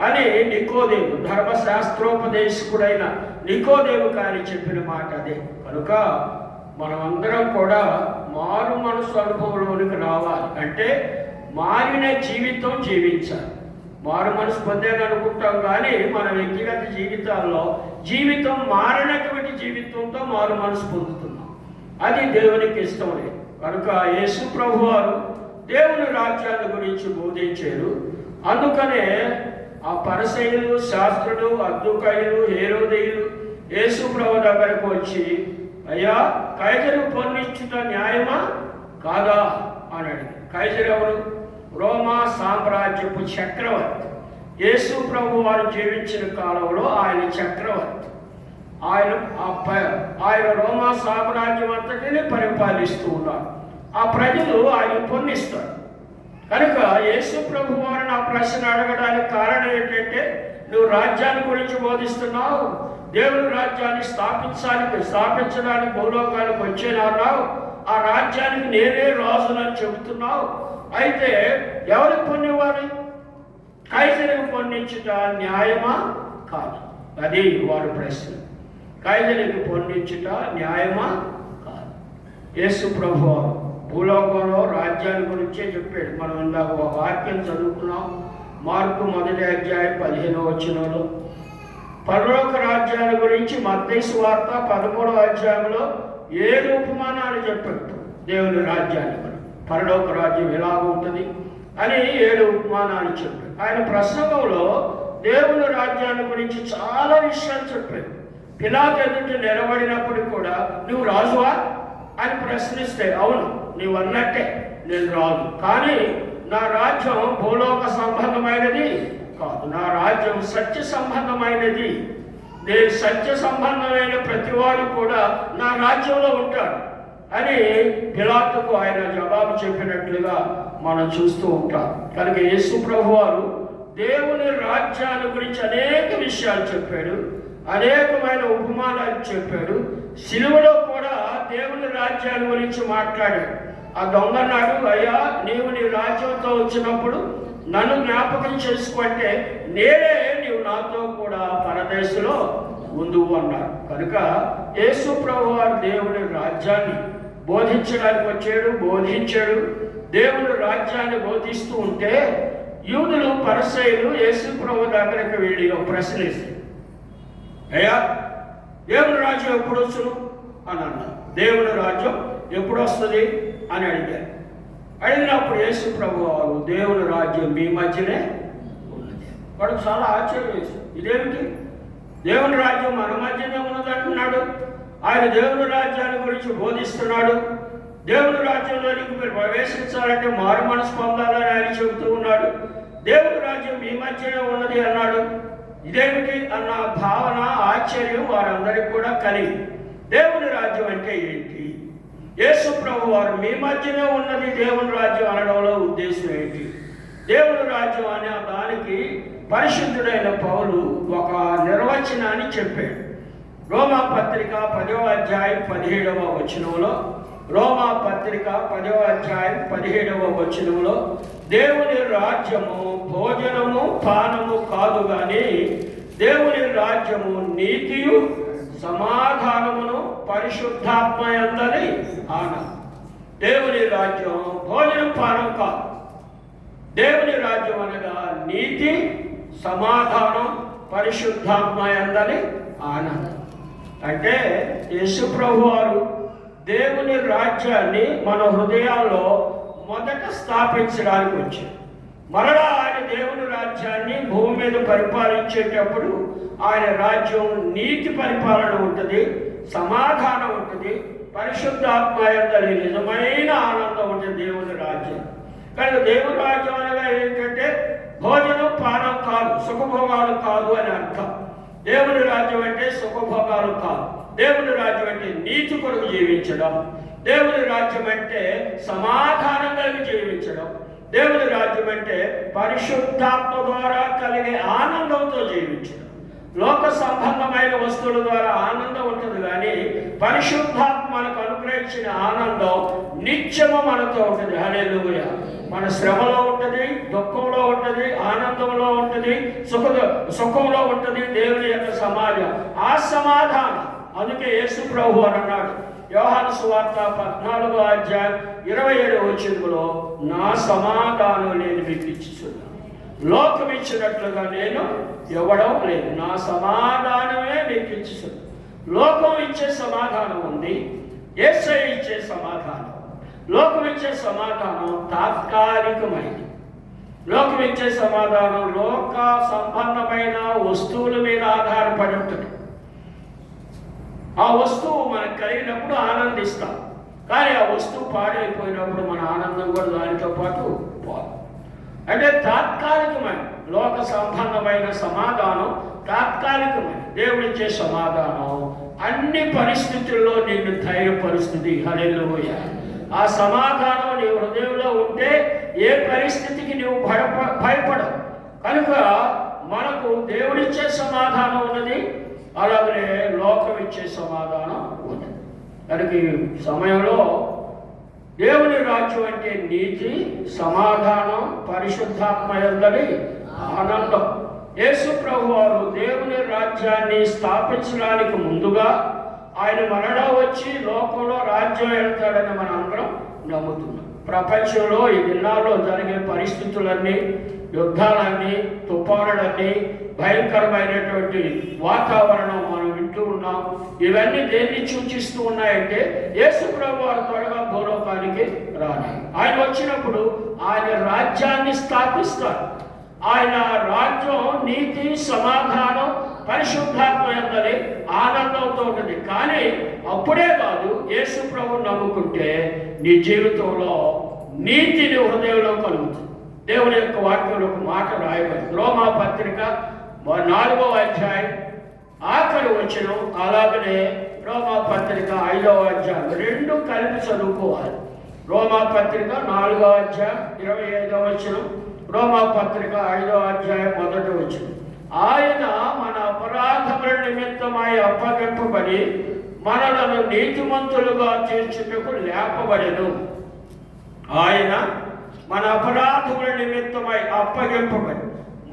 అని నికోదేము, ధర్మశాస్త్రోపదేశకుడైన నికోదేము గారి చెప్పిన మాట అదే. కనుక మనమందరం కూడా మారు మనసు అనుభవంలోనికి రావాలి. అంటే మారిన జీవితం జీవించాలి. మారు మనసు పొందాను అనుకుంటాం, కానీ మన వ్యక్తిగత జీవితాల్లో జీవితం మారినటువంటి జీవితంతో మారు మనసు పొందుతున్నాం. అది దేవునికి ఇష్టం లేదు. కనుక యేసు ప్రభు వారు దేవుని రాజ్యాన్ని గురించి బోధించారు. అందుకనే ఆ పరిసయ్యులు, శాస్త్రులు, అద్దుకయ్యులు, హేరోదీయులు యేసు ప్రభు దగ్గరకు వచ్చి, అయ్యా కైజరు పొన్నిచ్చుట న్యాయమా కాదా అని అడిగి. కైజరు ఎవరు? రోమా సామ్రాజ్యపు చక్రవర్తి. యేసు ప్రభు వారు జీవించిన కాలంలో ఆయన చక్రవర్తి. ఆయన రోమా సామ్రాజ్యం అంతటిని పరిపాలిస్తూ ఉన్నారు. ఆ ప్రజలు ఆయన పొన్నిస్తారు. కనుక యేసు ప్రభు వారు నా ప్రశ్న అడగడానికి కారణం ఏంటంటే, నువ్వు రాజ్యాన్ని గురించి బోధిస్తున్నావు, దేవుని రాజ్యాన్ని స్థాపించడానికి భూలోకానికి వచ్చేనావు, ఆ రాజ్యానికి నేనే రాజునని చెబుతున్నావు. అయితే ఎవరికి పొన్నేవారు? కైజరుకు పొన్నించుట న్యాయమా కాదు? అది వారి ప్రశ్న. కైజరుకు పొన్నించుట న్యాయమా కాదు? యేసు ప్రభు భూలోకంలో రాజ్యాన్ని గురించే చెప్పాడు. మనం ఇందాక ఒక వాక్యం చదువుకున్నాం, మార్కు 1వ అధ్యాయం 15వ వచనంలో. పరలోక రాజ్యాల గురించి మత్తయి సువార్త 13వ అధ్యాయంలో 7 ఉపమానాలు చెప్పాడు. దేవుని రాజ్యాన్ని గురించి, పరలోక రాజ్యం ఎలా ఉంటుంది అని 7 ఉపమానాలు చెప్పాడు. ఆయన ప్రసంగంలో దేవుని రాజ్యాన్ని గురించి చాలా విషయాలు చెప్పాడు. పిలాతు ఎదుట నిలబడినప్పుడు కూడా, నువ్వు రాజువా అని ప్రశ్నిస్తే, అవును నీవు అన్నట్టే నేను రాజు, కానీ నా రాజ్యం భూలోక సంబంధమైనది కాదు, నా రాజ్యం సత్య సంబంధమైనది. నేను సత్య సంబంధమైన ప్రతివాడు కూడా నా రాజ్యంలో ఉంటాడు అని పిలాతుకు ఆయన జవాబు చెప్పినట్లుగా మనం చూస్తూ ఉంటాం. కనుక యేసు ప్రభు వారు దేవుని రాజ్యాన్ని గురించి అనేక విషయాలు చెప్పాడు, అనేకమైన ఉపమానాలు చెప్పాడు. సిలువలో కూడా దేవుని రాజ్యాన్ని గురించి మాట్లాడాడు. ఆ దొంగన్నాడు, అయ్యా నీవు నీ రాజ్యంతో వచ్చినప్పుడు నన్ను జ్ఞాపకం చేసుకుంటే నేనే నీవు నాతో కూడా పరదేశంలో ఉందువు అన్నాడు. కనుక యేసు ప్రభు వారు దేవుని రాజ్యాన్ని బోధించడానికి వచ్చాడు, బోధించాడు. దేవుని రాజ్యాన్ని బోధిస్తూ ఉంటే యూదులు, పరిసయ్యులు యేసు ప్రభు దగ్గరికి వెళ్ళి ఒక ప్రశ్న వేశారు, అయ్యా దేవుని రాజ్యం ఎప్పుడు వచ్చును అని అన్నారు. దేవుని రాజ్యం ఎప్పుడు వస్తుంది అని అడిగారు. అడిగినప్పుడు యేసు ప్రభు వారు, దేవుని రాజ్యం మీ మధ్యనే ఉన్నది. వాడు చాలా ఆశ్చర్యం వేశాడు, ఇదేమిటి దేవుని రాజ్యం మన మధ్యనే ఉన్నది అంటున్నాడు. ఆయన దేవుని రాజ్యాన్ని గురించి బోధిస్తున్నాడు. దేవుని రాజ్యంలోనికి మీరు ప్రవేశించాలంటే మారు మనసు పొందాలని ఆయన చెబుతూ ఉన్నాడు. దేవుని రాజ్యం మీ మధ్యనే ఉన్నది అన్నాడు. ఇదేమిటి అన్న భావన, ఆశ్చర్యం వారందరికీ కూడా కలిగి, దేవుని రాజ్యం అంటే ఏంటి, యేసు ప్రభు వారు మీ మధ్యనే ఉన్నది దేవుని రాజ్యం అనడంలో ఉద్దేశం ఏంటి, దేవుని రాజ్యం అనే దానికి పరిశుద్ధుడైన పౌలు ఒక నిర్వచనాన్ని చెప్పాడు. రోమా పత్రిక 10వ అధ్యాయం 17వ వచనంలో, రోమా పత్రిక 10వ అధ్యాయం 17వ వచనంలో, దేవుని రాజ్యము భోజనము పానము కాదు కానీ దేవుని రాజ్యము నీతియు సమాధానమును పరిశుద్ధాత్మ యందలి ఆనందం. దేవుని రాజ్యం భోజనం పానం కాదు. దేవుని రాజ్యం అనగా నీతి, సమాధానం, పరిశుద్ధాత్మ యందలి ఆనందం. అంటే యేసు ప్రభు వారు దేవుని రాజ్యాన్ని మన హృదయాల్లో మొదట స్థాపించడానికి వచ్చారు. మరలా ఆయన దేవుని రాజ్యాన్ని భూమి మీద పరిపాలించేటప్పుడు ఆయన రాజ్యం నీతి పరిపాలన ఉంటుంది, సమాధానం ఉంటుంది, పరిశుద్ధాత్మ యందలి నిజమైన ఆనందం ఉంటుంది దేవుని రాజ్యం. కానీ దేవుని రాజ్యం అనగా ఏంటంటే భోజనం పానం కాదు, సుఖభోగాలు కాదు అని అర్థం. దేవుని రాజ్యం అంటే సుఖభోగాలు కాదు. దేవుని రాజ్యం అంటే నీతి కొరకు జీవించడం. దేవుని రాజ్యం అంటే సమాధానం కలిగి జీవించడం. దేవుని రాజ్యం అంటే పరిశుద్ధాత్మ ద్వారా కలిగే ఆనందంతో జీవించడం. లోక సంబంధమైన వస్తువుల ద్వారా ఆనందం ఉంటుంది కానీ పరిశుద్ధాత్మ మనకు అనుగ్రహించిన ఆనందం నిత్యము మనతో ఉంటుంది. హల్లెలూయా. మన శ్రమలో ఉంటుంది, దుఃఖంలో ఉంటుంది, ఆనందంలో ఉంటుంది, సుఖంలో ఉంటుంది దేవుని యొక్క సమాజం, ఆ సమాధానం. అందుకే యేసు ప్రభు అని అన్నాడు యోహాను సువార్త 14వ అధ్యాయం 27వ వచనంలో, నా సమాధానం నేను మీకు ఇచ్చుచున్నాను, లోకం ఇచ్చినట్లుగా నేను ఇవ్వడం లేదు, నా సమాధానమే మీకు ఇచ్చుచున్నాను. లోకం ఇచ్చే సమాధానం ఉంది, యేసయ్య ఇచ్చే సమాధానం. లోకం ఇచ్చే సమాధానం తాత్కాలికమైనది. లోకం ఇచ్చే సమాధానం లోక సంబంధమైన వస్తువుల మీద ఆధారపడి ఉంటుంది. ఆ వస్తువు మనకు కలిగినప్పుడు ఆనందిస్తాం, కానీ ఆ వస్తువు పాడైపోయినప్పుడు మన ఆనందం కూడా దానితో పాటు పోదు. అంటే తాత్కాలికమైన లోక సంబంధమైన సమాధానం తాత్కాలికమైన. దేవుడిచ్చే సమాధానం అన్ని పరిస్థితుల్లో నిన్ను ధైర్యపరుస్తుంది. హల్లెలూయా. ఆ సమాధానం నీ హృదయంలో ఉంటే ఏ పరిస్థితికి నువ్వు భయపడవు. కనుక మనకు దేవుడిచ్చే సమాధానం ఉన్నది, అలాగనే లోకం ఇచ్చే సమాధానం ఉన్నది. కనుక ఈ సమయంలో దేవుని రాజ్యం అంటే నీతి, సమాధానం, పరిశుద్ధాత్మ యందలి ఆనందం. యేసు ప్రభు వారు దేవుని రాజ్యాన్ని స్థాపించడానికి ముందుగా ఆయన మరలా వచ్చి లోకంలో రాజ్యం వెళ్తాడని మనం అందరం నమ్ముతున్నాం. ప్రపంచంలో ఈ దినాల్లో జరిగే పరిస్థితులన్నీ, యుద్ధాలన్నీ, తుఫానులన్నీ, భయంకరమైనటువంటి వాతావరణం మనం వింటూ ఉన్నాం. ఇవన్నీ దేన్ని సూచిస్తూ ఉన్నాయంటే యేసు ప్రభు వారు త్వరగా భూలోకానికి రాని. ఆయన వచ్చినప్పుడు ఆయన రాజ్యాన్ని స్థాపిస్తారు. ఆయన రాజ్యం నీతి, సమాధానం, పరిశుద్ధాత్మ యందలి ఆనందంతో ఉంటుంది. కానీ అప్పుడే కాదు, యేసు ప్రభువుని నమ్ముకుంటే నీ జీవితంలో నీతిని హృదయంలో కలుగుతుంది. దేవుని యొక్క వాక్యంలో ఒక మాట రాయబడింది. రోమా పత్రిక 4వ అధ్యాయం ఆఖరి వచనం, అలాగనే రోమా పత్రిక 5వ అధ్యాయం, రెండు కలిపి చదువుకోవాలి. రోమా పత్రిక 4వ అధ్యాయం 25వ వచనం, రోమా పత్రిక 5వ అధ్యాయం 1వ వచనం. ఆయన మన అపరాధముల నిమిత్తమై అప్పగింపబడి మనలను నీతిమంతులుగా తీర్చుటకు లేపబడెను. ఆయన మన అపరాధముల నిమిత్తమై అప్పగింపబడి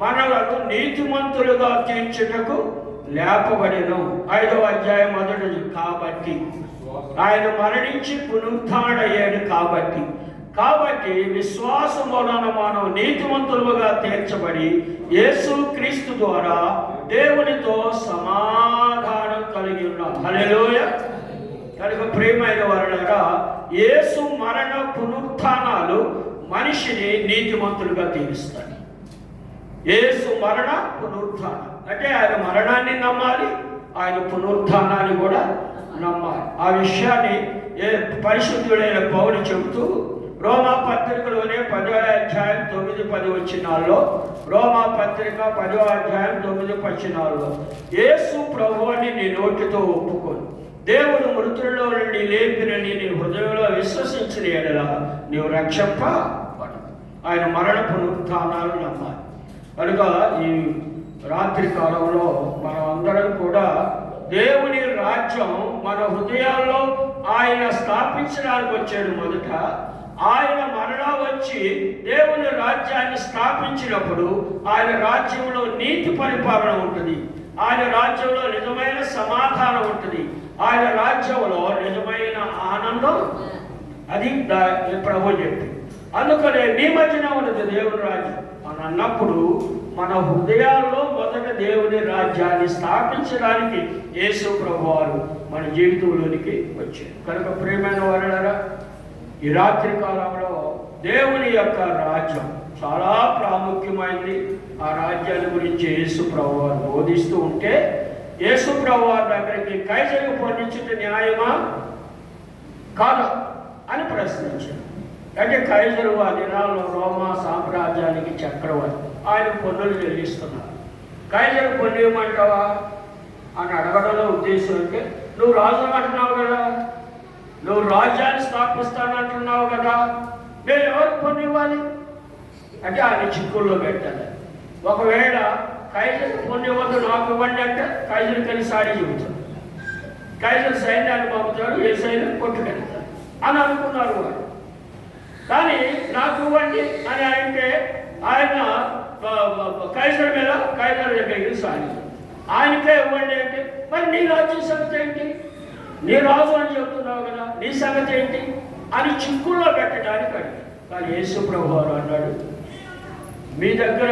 మనలను నీతిమంతులుగా తీర్చుటకు లేపబడెను. 5వ అధ్యాయం 1. కాబట్టి ఆయన మరణించి పునరుత్థానుడయ్యాడు. కాబట్టి విశ్వాసం వలన మనం నీతిమంతులుగా తీర్చబడి యేసు క్రీస్తు ద్వారా దేవునితో సమాధానం కలిగి ఉన్నాం. హల్లెలూయా. కనుక ప్రియమైన వారలారా, యేసు మరణ పునరుత్థానాలు మనిషిని నీతిమంతులుగా తీరుస్తాయి. యేసు మరణ పునరుత్థానం అంటే ఆయన మరణాన్ని నమ్మాలి, ఆయన పునరుత్థానాన్ని కూడా నమ్మాలి. ఆ విషయాన్ని పరిశుద్ధుడైన పౌలు చెబుతూ రోమా పత్రికలోనే 10వ అధ్యాయం 9-10 వచనాల్లో, రోమా పత్రిక 10వ అధ్యాయం 9-10 యేసు ప్రభువుని నీ నోటితో ఒప్పుకొని దేవుడు మృతుల్లో నుండి లేపినని నీ హృదయంలో విశ్వసించిన ఎడల నీవు రక్షింపబడు. ఆయన మరణ పునరుత్థానాలు నమ్మాలి. కనుక ఈ రాత్రి కాలంలో మనం అందరం కూడా దేవుని రాజ్యం మన హృదయాల్లో ఆయన స్థాపించడానికి వచ్చాడు. మొదట ఆయన మరణం వచ్చి దేవుని రాజ్యాన్ని స్థాపించినప్పుడు ఆయన రాజ్యంలో నీతి పరిపాలన ఉంటుంది, ఆయన రాజ్యంలో నిజమైన సమాధానం ఉంటుంది, ఆయన రాజ్యంలో నిజమైన ఆనందం. అది ప్రభు చెప్పి, అందుకనే మీ మధ్యన ఉన్నది దేవుని రాజ్యం అని అన్నప్పుడు మన హృదయాల్లో మొదట దేవుని రాజ్యాన్ని స్థాపించడానికి యేసు ప్రభు వారు మన జీవితంలోనికి వచ్చారు. కనుక ప్రియమైన వారులారా, ఈ రాత్రి కాలంలో దేవుని యొక్క రాజ్యం చాలా ప్రాముఖ్యమైనది. ఆ రాజ్యాన్ని గురించి యేసు ప్రభు వారు బోధిస్తూ ఉంటే, యేసు ప్రభు వారి దగ్గరికి కైసరుకు పొందించుట న్యాయమా కాదా అని ప్రశ్నించారు. అంటే కైసరు ఆ దినాల్లో రోమా సామ్రాజ్యానికి చక్రవర్తి, ఆయన పన్నులు చెల్లిస్తున్నారు. కైసరు పన్ను ఇవ్వమంటావా అని అడగడంలో ఉద్దేశం అంటే, నువ్వు రాజు అంటున్నావు కదా, నువ్వు రాజ్యాన్ని స్థాపిస్తానంటున్నావు కదా, నేను ఎవరికి పన్ను ఇవ్వాలి అంటే ఆయన చిక్కుల్లో పెట్టాలి. ఒకవేళ కైసరు పన్ను ఇవ్వద్దు, నాకు ఇవ్వండి అంటే కైసరు కలిసి సాడి చెబుతాడు, కైసరు సైన్యాన్ని పంపుతాడు, ఏ సైన్యం కొట్టుకెళ్తాడు అని అనుకున్నారు వాడు. కానీ నాకు ఇవ్వండి అని అంటే ఆయన కైసరు మీద కైసరు దగ్గరికి సాగింది. ఆయనకే ఇవ్వండి అంటే, మరి నీ రాజ్యం సంగతి ఏంటి, నీ రాజు అని చెప్తున్నావు కదా, నీ సంగతి ఏంటి అని చిక్కుల్లో పెట్టడానికి అడిగాడు. కానీ యేసు ప్రభు వారు అన్నాడు, మీ దగ్గర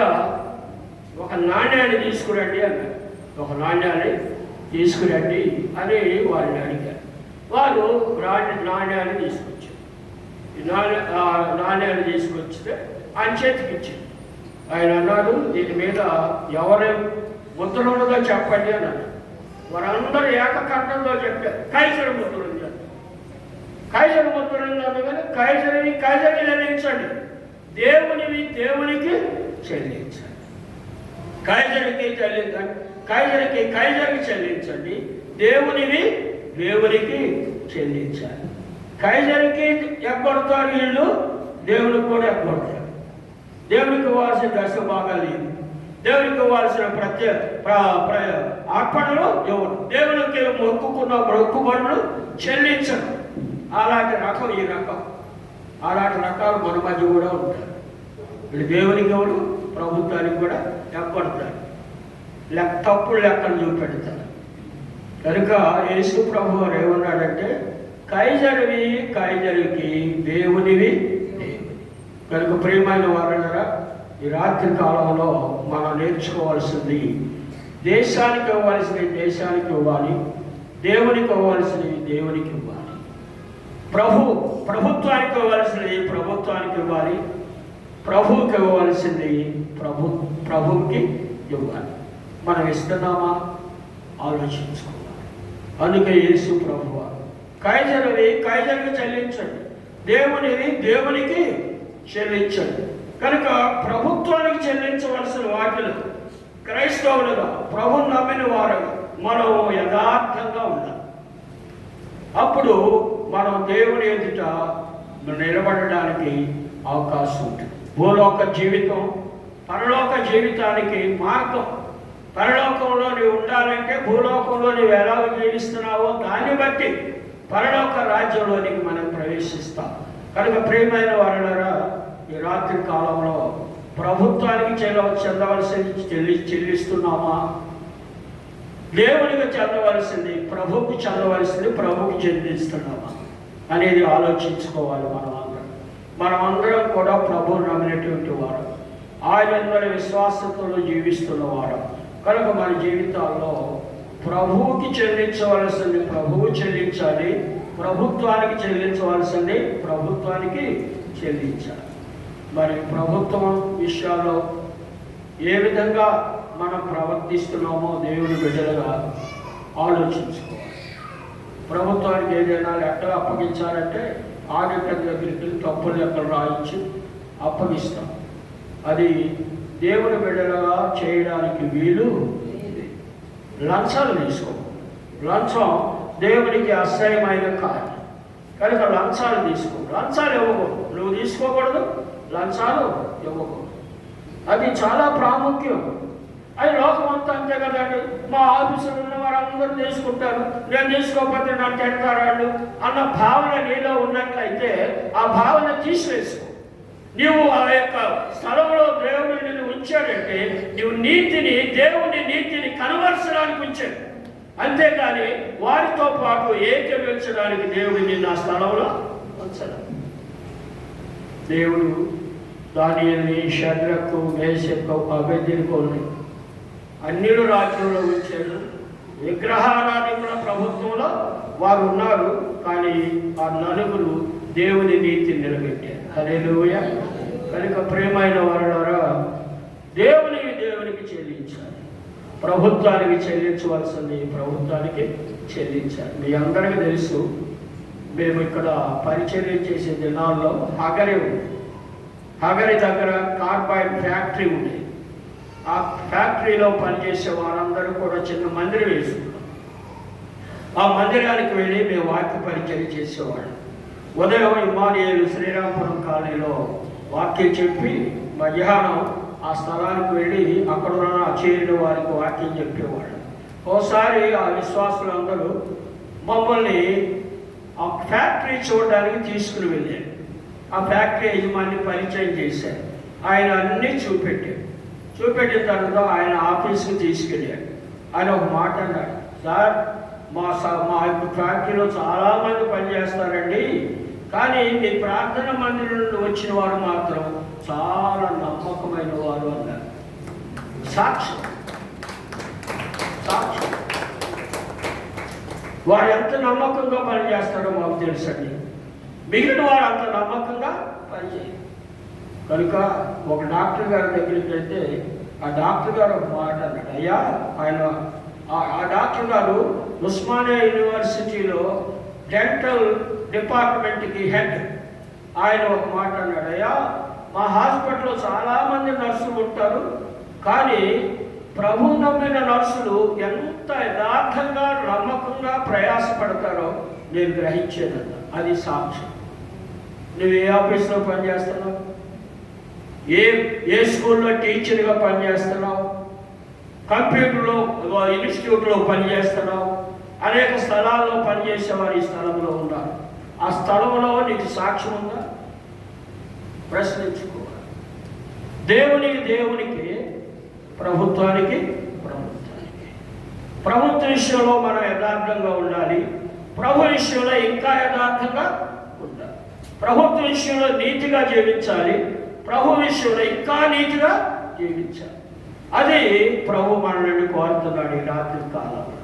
ఒక నాణ్యాన్ని తీసుకురండి అన్నాడు. ఒక నాణ్యాన్ని తీసుకురండి అని వారిని అడిగారు. వారు నాణ్యాన్ని తీసుకొచ్చారు. ఈ నాణ్యాన్ని తీసుకొచ్చితే ఆయన చేతికి ఇచ్చింది. ఆయన అన్నాడు, దీని మీద ఎవరు ముద్ర ఉండదో చెప్పండి అన్నాడు. వారందరూ ఏకకంఠంలో చెప్పారు, కైసరు ముద్ర ఉంది. కైసరు ముద్ర ఉంది, కైసరిని చెల్లించండి, దేవునివి దేవునికి చెల్లించండి. కైసరికి చెల్లించండి, కైసరికి చెల్లించండి, దేవునివి దేవునికి చెల్లించాలి. కైసరికి ఎగ్గొడతారు వీళ్ళు, దేవునికి కూడా ఎగ్గొడతారు. దేవునికి ఇవ్వాల్సిన దశ బాగా లేదు, దేవునికి ఇవ్వాల్సిన అర్పణలు ఎవరు దేవునికి మొక్కుకున్న మొక్కుబడులు చెల్లించరు. అలాంటి రకం ఈ రకం, అలాంటి రకాలు మన మధ్య కూడా ఉంటారు. వీళ్ళు దేవునికి ఎవరు, ప్రభుత్వానికి కూడా ఎగ్గొడతారు, తప్పుడు లెక్కలు చూపెడతారు. కనుక యేసు ప్రభు వారు ఏమన్నాడంటే, కైసరివి కైసరికి, దేవునివి దేవుని. కనుక ప్రియమైన వారులారా, ఈ రాత్రి కాలంలో మనం నేర్చుకోవాల్సింది, దేశానికి ఇవ్వాల్సినవి దేశానికి ఇవ్వాలి, దేవునికి ఇవ్వాల్సినవి దేవునికి ఇవ్వాలి, ప్రభుత్వానికి ఇవ్వాల్సినవి ప్రభుత్వానికి ఇవ్వాలి, ప్రభువుకి ఇవ్వాల్సింది ప్రభువుకి ఇవ్వాలి. మనం ఇస్తున్నామా ఆలోచించుకోవాలి. అందుకే యేసు ప్రభువు కైసరుని కైసరుకి చెల్లించండి, దేవునిని దేవునికి చెల్లించండి. కనుక ప్రభుత్వానికి చెల్లించవలసిన వాటిలో క్రైస్తవులుగా, ప్రభువుని నమ్మిన వారుగా మనం యథార్థంగా ఉండాలి. అప్పుడు మనం దేవుని ఎదుట నిలబడడానికి అవకాశం ఉంటుంది. భూలోక జీవితం పరలోక జీవితానికి మార్గం. పరలోకంలో నీవు ఉండాలంటే భూలోకంలో నీవు ఎలా జీవిస్తున్నావో దాన్ని బట్టి పరలోక రాజ్యంలోనికి మనం ప్రవేశిస్తాం. కనుక ప్రియమైన వారులారా, ఈ రాత్రి కాలంలో ప్రభుత్వానికి చెందవలసింది చెల్లిస్తున్నామా, దేవునికి చెందవలసింది ప్రభువుకి చెందవలసింది ప్రభువుకి చెల్లిస్తున్నామా అనేది ఆలోచించుకోవాలి. మనమందరం కూడా ప్రభువు నమ్మినటువంటి వారు, ఆయన విశ్వాసంతో జీవిస్తున్నవారు. కనుక మన జీవితాల్లో ప్రభువుకి చెల్లించవలసింది ప్రభువు చెల్లించాలి, ప్రభుత్వానికి చెల్లించవలసింది ప్రభుత్వానికి చెల్లించాలి. మరి ప్రభుత్వం విషయాల్లో ఏ విధంగా మనం ప్రవర్తిస్తున్నామో దేవుని బిడ్డలుగా ఆలోచించుకోవాలి. ప్రభుత్వానికి ఏదైనా లెక్కలు అప్పగించాలంటే ఆడిటర్ దగ్గరికి వెళ్ళి తప్పులు లెక్కలు రాయించి అప్పగిస్తాం. అది దేవుని బిడ్డలుగా చేయడానికి వీలు. లంచాలు తీసుకో. లంచం దేవునికి అసహ్యమైన కార్యం కనుక లంచాలు తీసుకో. లంచాలు ఇవ్వకూడదు. నువ్వు తీసుకోకూడదు, లంచాలు ఇవ్వకూడదు. అది చాలా ప్రాముఖ్యం. అది లోకం అంతా అంతే కదండి. మా ఆఫీసులో ఉన్న వారందరూ తీసుకుంటారు, నేను తీసుకోకపోతే నాకు తిడతారు అన్న భావన నీలో ఉన్నట్లయితే ఆ భావన తీసివేసుకో. నీవు ఆ యొక్క స్థలంలో దేవుడు నిన్ను ఉంచాడంటే నువ్వు దేవుని నీతిని కనబరచడానికి ఉంచాడు, అంతేకాని వారితో పాటు ఏకీభవించడానికి దేవుడు నిన్ను ఆ స్థలంలో ఉంచడు. దేవుడు దానియేలుని, షద్రకు, మేషకు, అబేద్నెగోని అన్యుల రాజ్యంలో ఉంచాడు. విగ్రహారాధికుల ప్రభుత్వంలో వారు ఉన్నారు, కానీ ఆ నలుగురు దేవుని నీతిని నిలబెట్టారు. హల్లెలూయా. కనుక ప్రియమైన వారులారా, దేవునికి చెల్లించాలి. ప్రభుత్వానికి చెల్లించవలసింది ప్రభుత్వానికి చెల్లించాలి. మీ అందరికీ తెలుసు, మేము ఇక్కడ పరిచర్య చేసే దినాల్లో హగరి దగ్గర కార్బైడ్ ఫ్యాక్టరీ ఉండేది. ఆ ఫ్యాక్టరీలో పనిచేసే వారందరూ కూడా చిన్న మందిరం వేసుకున్నాం. ఆ మందిరానికి వెళ్ళి మేము వాక్య పరిచర్య చేసేవాళ్ళం. ఉదయం ఇమ్మానుయేలు శ్రీరాంపురం కాలనీలో వాక్యం చెప్పి మధ్యాహ్నం ఆ స్థలానికి వెళ్ళి అక్కడ ఉన్న చేరిన వారికి వాక్యం చెప్పేవాళ్ళు. ఓసారి ఆ విశ్వాసులందరూ మమ్మల్ని ఆ ఫ్యాక్టరీ చూడడానికి తీసుకుని వెళ్ళారు. ఆ ఫ్యాక్టరీ యజమాని పరిచయం చేశారు. ఆయన అన్నీ చూపెట్టిన తర్వాత ఆయన ఆఫీస్కి తీసుకెళ్ళాడు. ఆయన ఒక మాట అన్నాడు, సార్ మా యొక్క ఫ్యాక్టరీలో చాలామంది పనిచేస్తారండి, కానీ మీ ప్రార్థన మందిరం నుండి వచ్చిన వారు మాత్రం చాలా నమ్మకమైన వారు అన్నారు. సాక్ష్యం వారు ఎంత నమ్మకంగా పనిచేస్తారో మాకు తెలుసండి. మిగిలిన వారు అంత నమ్మకంగా పనిచేయరు. కనుక ఒక డాక్టర్ గారి దగ్గరికి వెళ్తే ఆ డాక్టర్ గారు ఒక మాట అన్నాడు. అయ్యా, ఆ డాక్టర్ గారు ఉస్మానియా యూనివర్సిటీలో డెంటల్ డిపార్ట్మెంట్కి హెడ్. ఆయన ఒక మాట అన్నాడు, అయ్యా, మా హాస్పిటల్లో చాలామంది నర్సులు ఉంటారు, కానీ ప్రభు నమ్మిన నర్సులు ఎంత యథార్థంగా నమ్మకంగా ప్రయాసపడతారో నేను గ్రహించేదన్నా. అది సాక్ష్యం. నువ్వు ఏ ఆఫీస్లో పనిచేస్తున్నావు, ఏ స్కూల్లో టీచర్గా పనిచేస్తున్నావు, కంప్యూటర్లో ఇన్స్టిట్యూట్లో పనిచేస్తున్నావు, అనేక స్థలాల్లో పనిచేసేవారు ఈ స్థలంలో ఉన్నారు. ఆ స్థలంలో నీకు సాక్ష్యం ఉందా? ప్రశ్నించుకోవాలి. దేవునికి, ప్రభుత్వానికి. ప్రభుత్వ విషయంలో మనం యథార్థంగా ఉండాలి. ప్రభు విషయంలో ఇంకా యథార్థంగా ఉండాలి. ప్రభుత్వ విషయంలో నీతిగా జీవించాలి. ప్రభు విషయంలో ఇంకా నీతిగా జీవించాలి. అది ప్రభు మన నుండి కోరుతున్నాడు ఈ రాత్రి కాలంలో.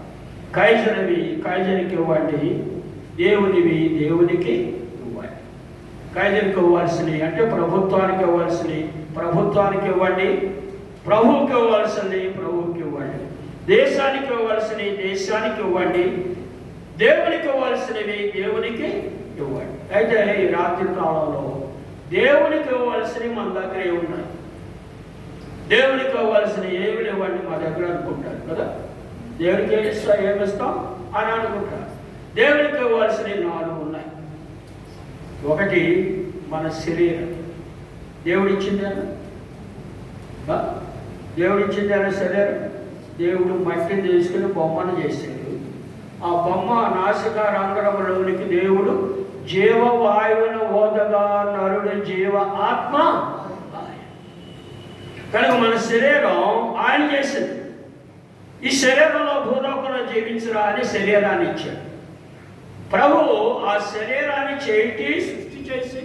కైజరికి ఇవ్వండి, దేవునికి ఇవ్వండి. కైజరికి ఇవ్వాల్సినవి అంటే ప్రభుత్వానికి ఇవ్వాల్సినవి ప్రభుత్వానికి ఇవ్వండి, ప్రభువుకి ఇవ్వాల్సింది ప్రభువుకి ఇవ్వండి, దేశానికి ఇవ్వాల్సినవి దేశానికి ఇవ్వండి, దేవునికి ఇవ్వాల్సినవి దేవునికి ఇవ్వండి. అయితే ఈ రాత్రి కాలంలో దేవునికి ఇవ్వాల్సినవి మన దగ్గర ఉన్నాయి. దేవునికి ఇవ్వాల్సినవి ఏమి ఇవ్వండి మా దగ్గర అనుకుంటారు కదా. దేవునికి ఏమిస్తాం అని అనుకుంటారు. దేవునికి ఇవ్వాల్సినవి 4 ఉన్నాయి. ఒకటి మన శరీరం. దేవుడిచ్చిందేనా శరీరం? దేవుడు మట్టిని తీసుకుని బొమ్మను చేశాడు. ఆ బొమ్మ నాసిక రంధ్రములోనికి దేవుడు జీవవాయువును ఓదగా నరుడు జీవ ఆత్మ. కనుక మన శరీరం ఆయన చేసింది. ఈ శరీరంలో భూలోకంలో జీవించరా అని శరీరాన్ని ఇచ్చాడు. ప్రభువు ఆ శరీరాన్ని సృష్టి చేసి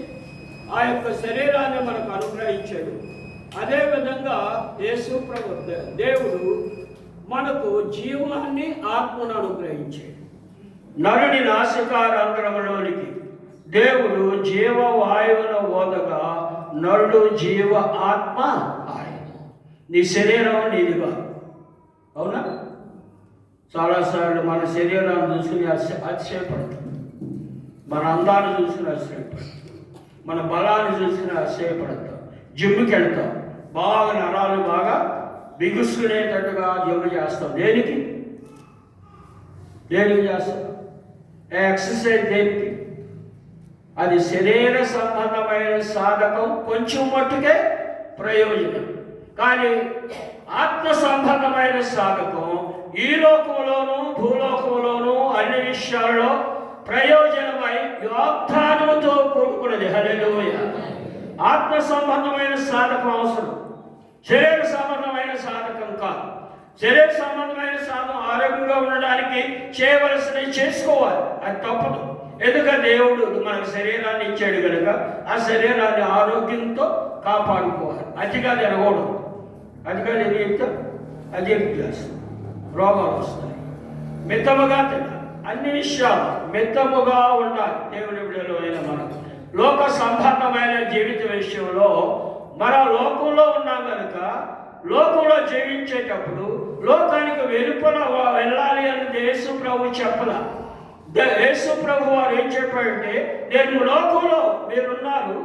ఆ యొక్క శరీరాన్ని మనకు అనుగ్రహించాడు. అదేవిధంగా యేసు ప్రభు దేవుడు మనకు జీవాన్ని ఆత్మను అనుగ్రహించాడు. నరుని నాసికారంధ్రములోనికి దేవుడు జీవవాయువును ఓదగా నరుడు జీవ ఆత్మ ఆయన. నీ శరీరం నీదిగా, అవునా? చాలాసార్లు మన శరీరాన్ని చూసుకుని అతిశయపడతాం, మన అందాన్ని చూసుకుని అతిశయపడతాం, మన బలాన్ని చూసుకుని అతిశయపడతాం. జిమ్కి వెళ్తాం, బాగా నరాలు బాగా బిగుసుకునేటట్టుగా జిమ్ చేస్తాం. దేనికి చేస్తాం? ఎక్సర్సైజ్ దేనికి? అది శరీర సంబంధమైన సాధకం, కొంచెం మట్టుకే ప్రయోజనం. కానీ ఆత్మ సంబంధమైన సాధకం ఈ లోకంలోనూ భూలోకంలోనూ అన్ని విషయాల్లో ప్రయోజనమై వాగ్దానముతో కూడుకున్నది. హల్లెలూయా. ఆత్మ సంబంధమైన సాధకం అవసరం, శరీర సంబంధమైన సాధకం కాదు. శరీర సంబంధమైన సాధనం ఆరోగ్యంగా ఉండడానికి చేయవలసినవి చేసుకోవాలి, అది తప్పదు. ఎందుకంటే దేవుడు మనకు శరీరాన్ని ఇచ్చాడు కనుక ఆ శరీరాన్ని ఆరోగ్యంతో కాపాడుకోవాలి. అతిగా తినకూడదు, అతిగా తినేస్తే అజీర్తి చేస్తుంది, రోగాలు వస్తాయి. మితముగా తినాలి, అన్ని విషయాలు మితముగా ఉండాలి. దేవుని బిడ్డలు అయిన మనం లోక సంబంధమైన జీవిత విషయంలో మన లోకంలో ఉన్నాం కనుక లోకంలో జీవించేటప్పుడు లోకానికి వెలుపల వెళ్ళాలి అని యేసు ప్రభు చెప్పలా. యేసు ప్రభు వారు ఏం చెప్పారంటే, నేను లోకంలో మీరున్నారు,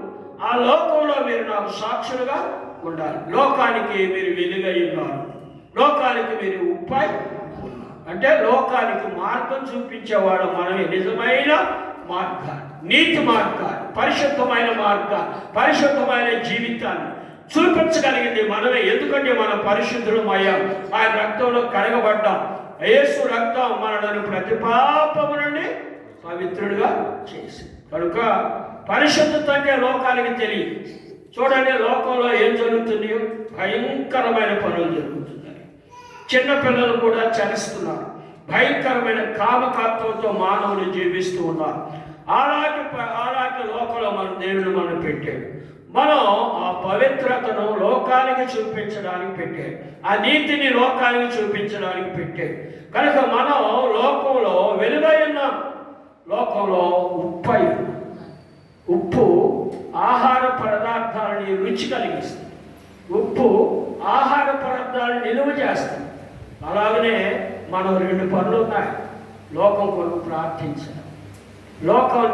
ఆ లోకంలో మీరు నాకు సాక్షులుగా ఉండాలి. లోకానికి మీరు వెలుగై ఉన్నారు, లోకానికి మీరు ఉప్పై ఉన్నారు. అంటే లోకానికి మార్గం చూపించేవాడు మనమే. నిజమైన మార్గాన్ని, నీతి మార్గాన్ని, పరిశుద్ధమైన మార్గాన్ని, పరిశుద్ధమైన జీవితాన్ని చూపించగలిగింది మనమే. ఎందుకంటే మనం పరిశుద్ధులమయ్యాం, ఆయన రక్తంలో కడగబడ్డాం. యేసు రక్తం మనలను ప్రతి పాపము నుండి పవిత్రుడిగా చేసి కనుక పరిశుద్ధత అంటే లోకానికి తెలియదు. చూడండి, లోకంలో ఏం జరుగుతున్నాయో భయంకరమైన పనులు జరుగుతున్నాయి. చిన్నపిల్లలు కూడా చలిస్తున్నారు, భయంకరమైన కామకాత్వంతో మానవులు జీవిస్తూ ఉన్నారు. అలాంటి లోకంలో మన దేవుడు మనం పెట్టాడు. మనం ఆ పవిత్రతను లోకానికి చూపించడానికి పెట్టాడు, ఆ నీతిని లోకానికి చూపించడానికి పెట్టాడు. కనుక మనం లోకంలో వెలుగై ఉన్నాం, లోకంలో ఉప్పై ఉన్నాం. ఉప్పు ఆహార పదార్థాలని రుచి కలిగిస్తుంది, ఉప్పు ఆహార పదార్థాలను నిలువ చేస్తుంది. అలాగనే మనం 2 పనులు ఉన్నాయి. లోకం కొరకు ప్రార్థించాలి, లోకం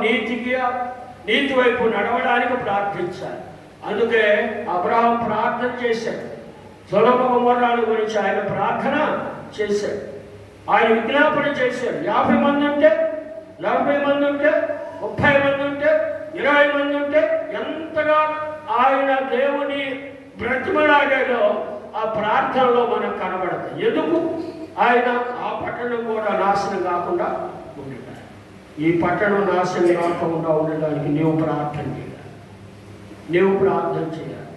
నీతి వైపు నడవడానికి ప్రార్థించాలి. అందుకే అబ్రహాం ప్రార్థన చేశాడు, సొదొమ గొమొర్రాల గురించి ఆయన ప్రార్థన చేశాడు, ఆయన విజ్ఞాపన చేశాడు. 50 మంది ఉంటే, 40 మంది ఉంటే, 30 మంది ఉంటే, 20 మంది ఉంటే ఎంతగా ఆయన దేవుని బ్రతిమలాడాడో ఆ ప్రార్థనలో మనకు కనబడతాయి. ఎందుకు? ఆయన ఆ పట్టణం కూడా నాశనం కాకుండా ఉండటానికి, ఈ పట్టణం నాశనం కాకుండా ఉండడానికి నీవు ప్రార్థన చేయాలి, నీవు ప్రార్థన చేయాలి.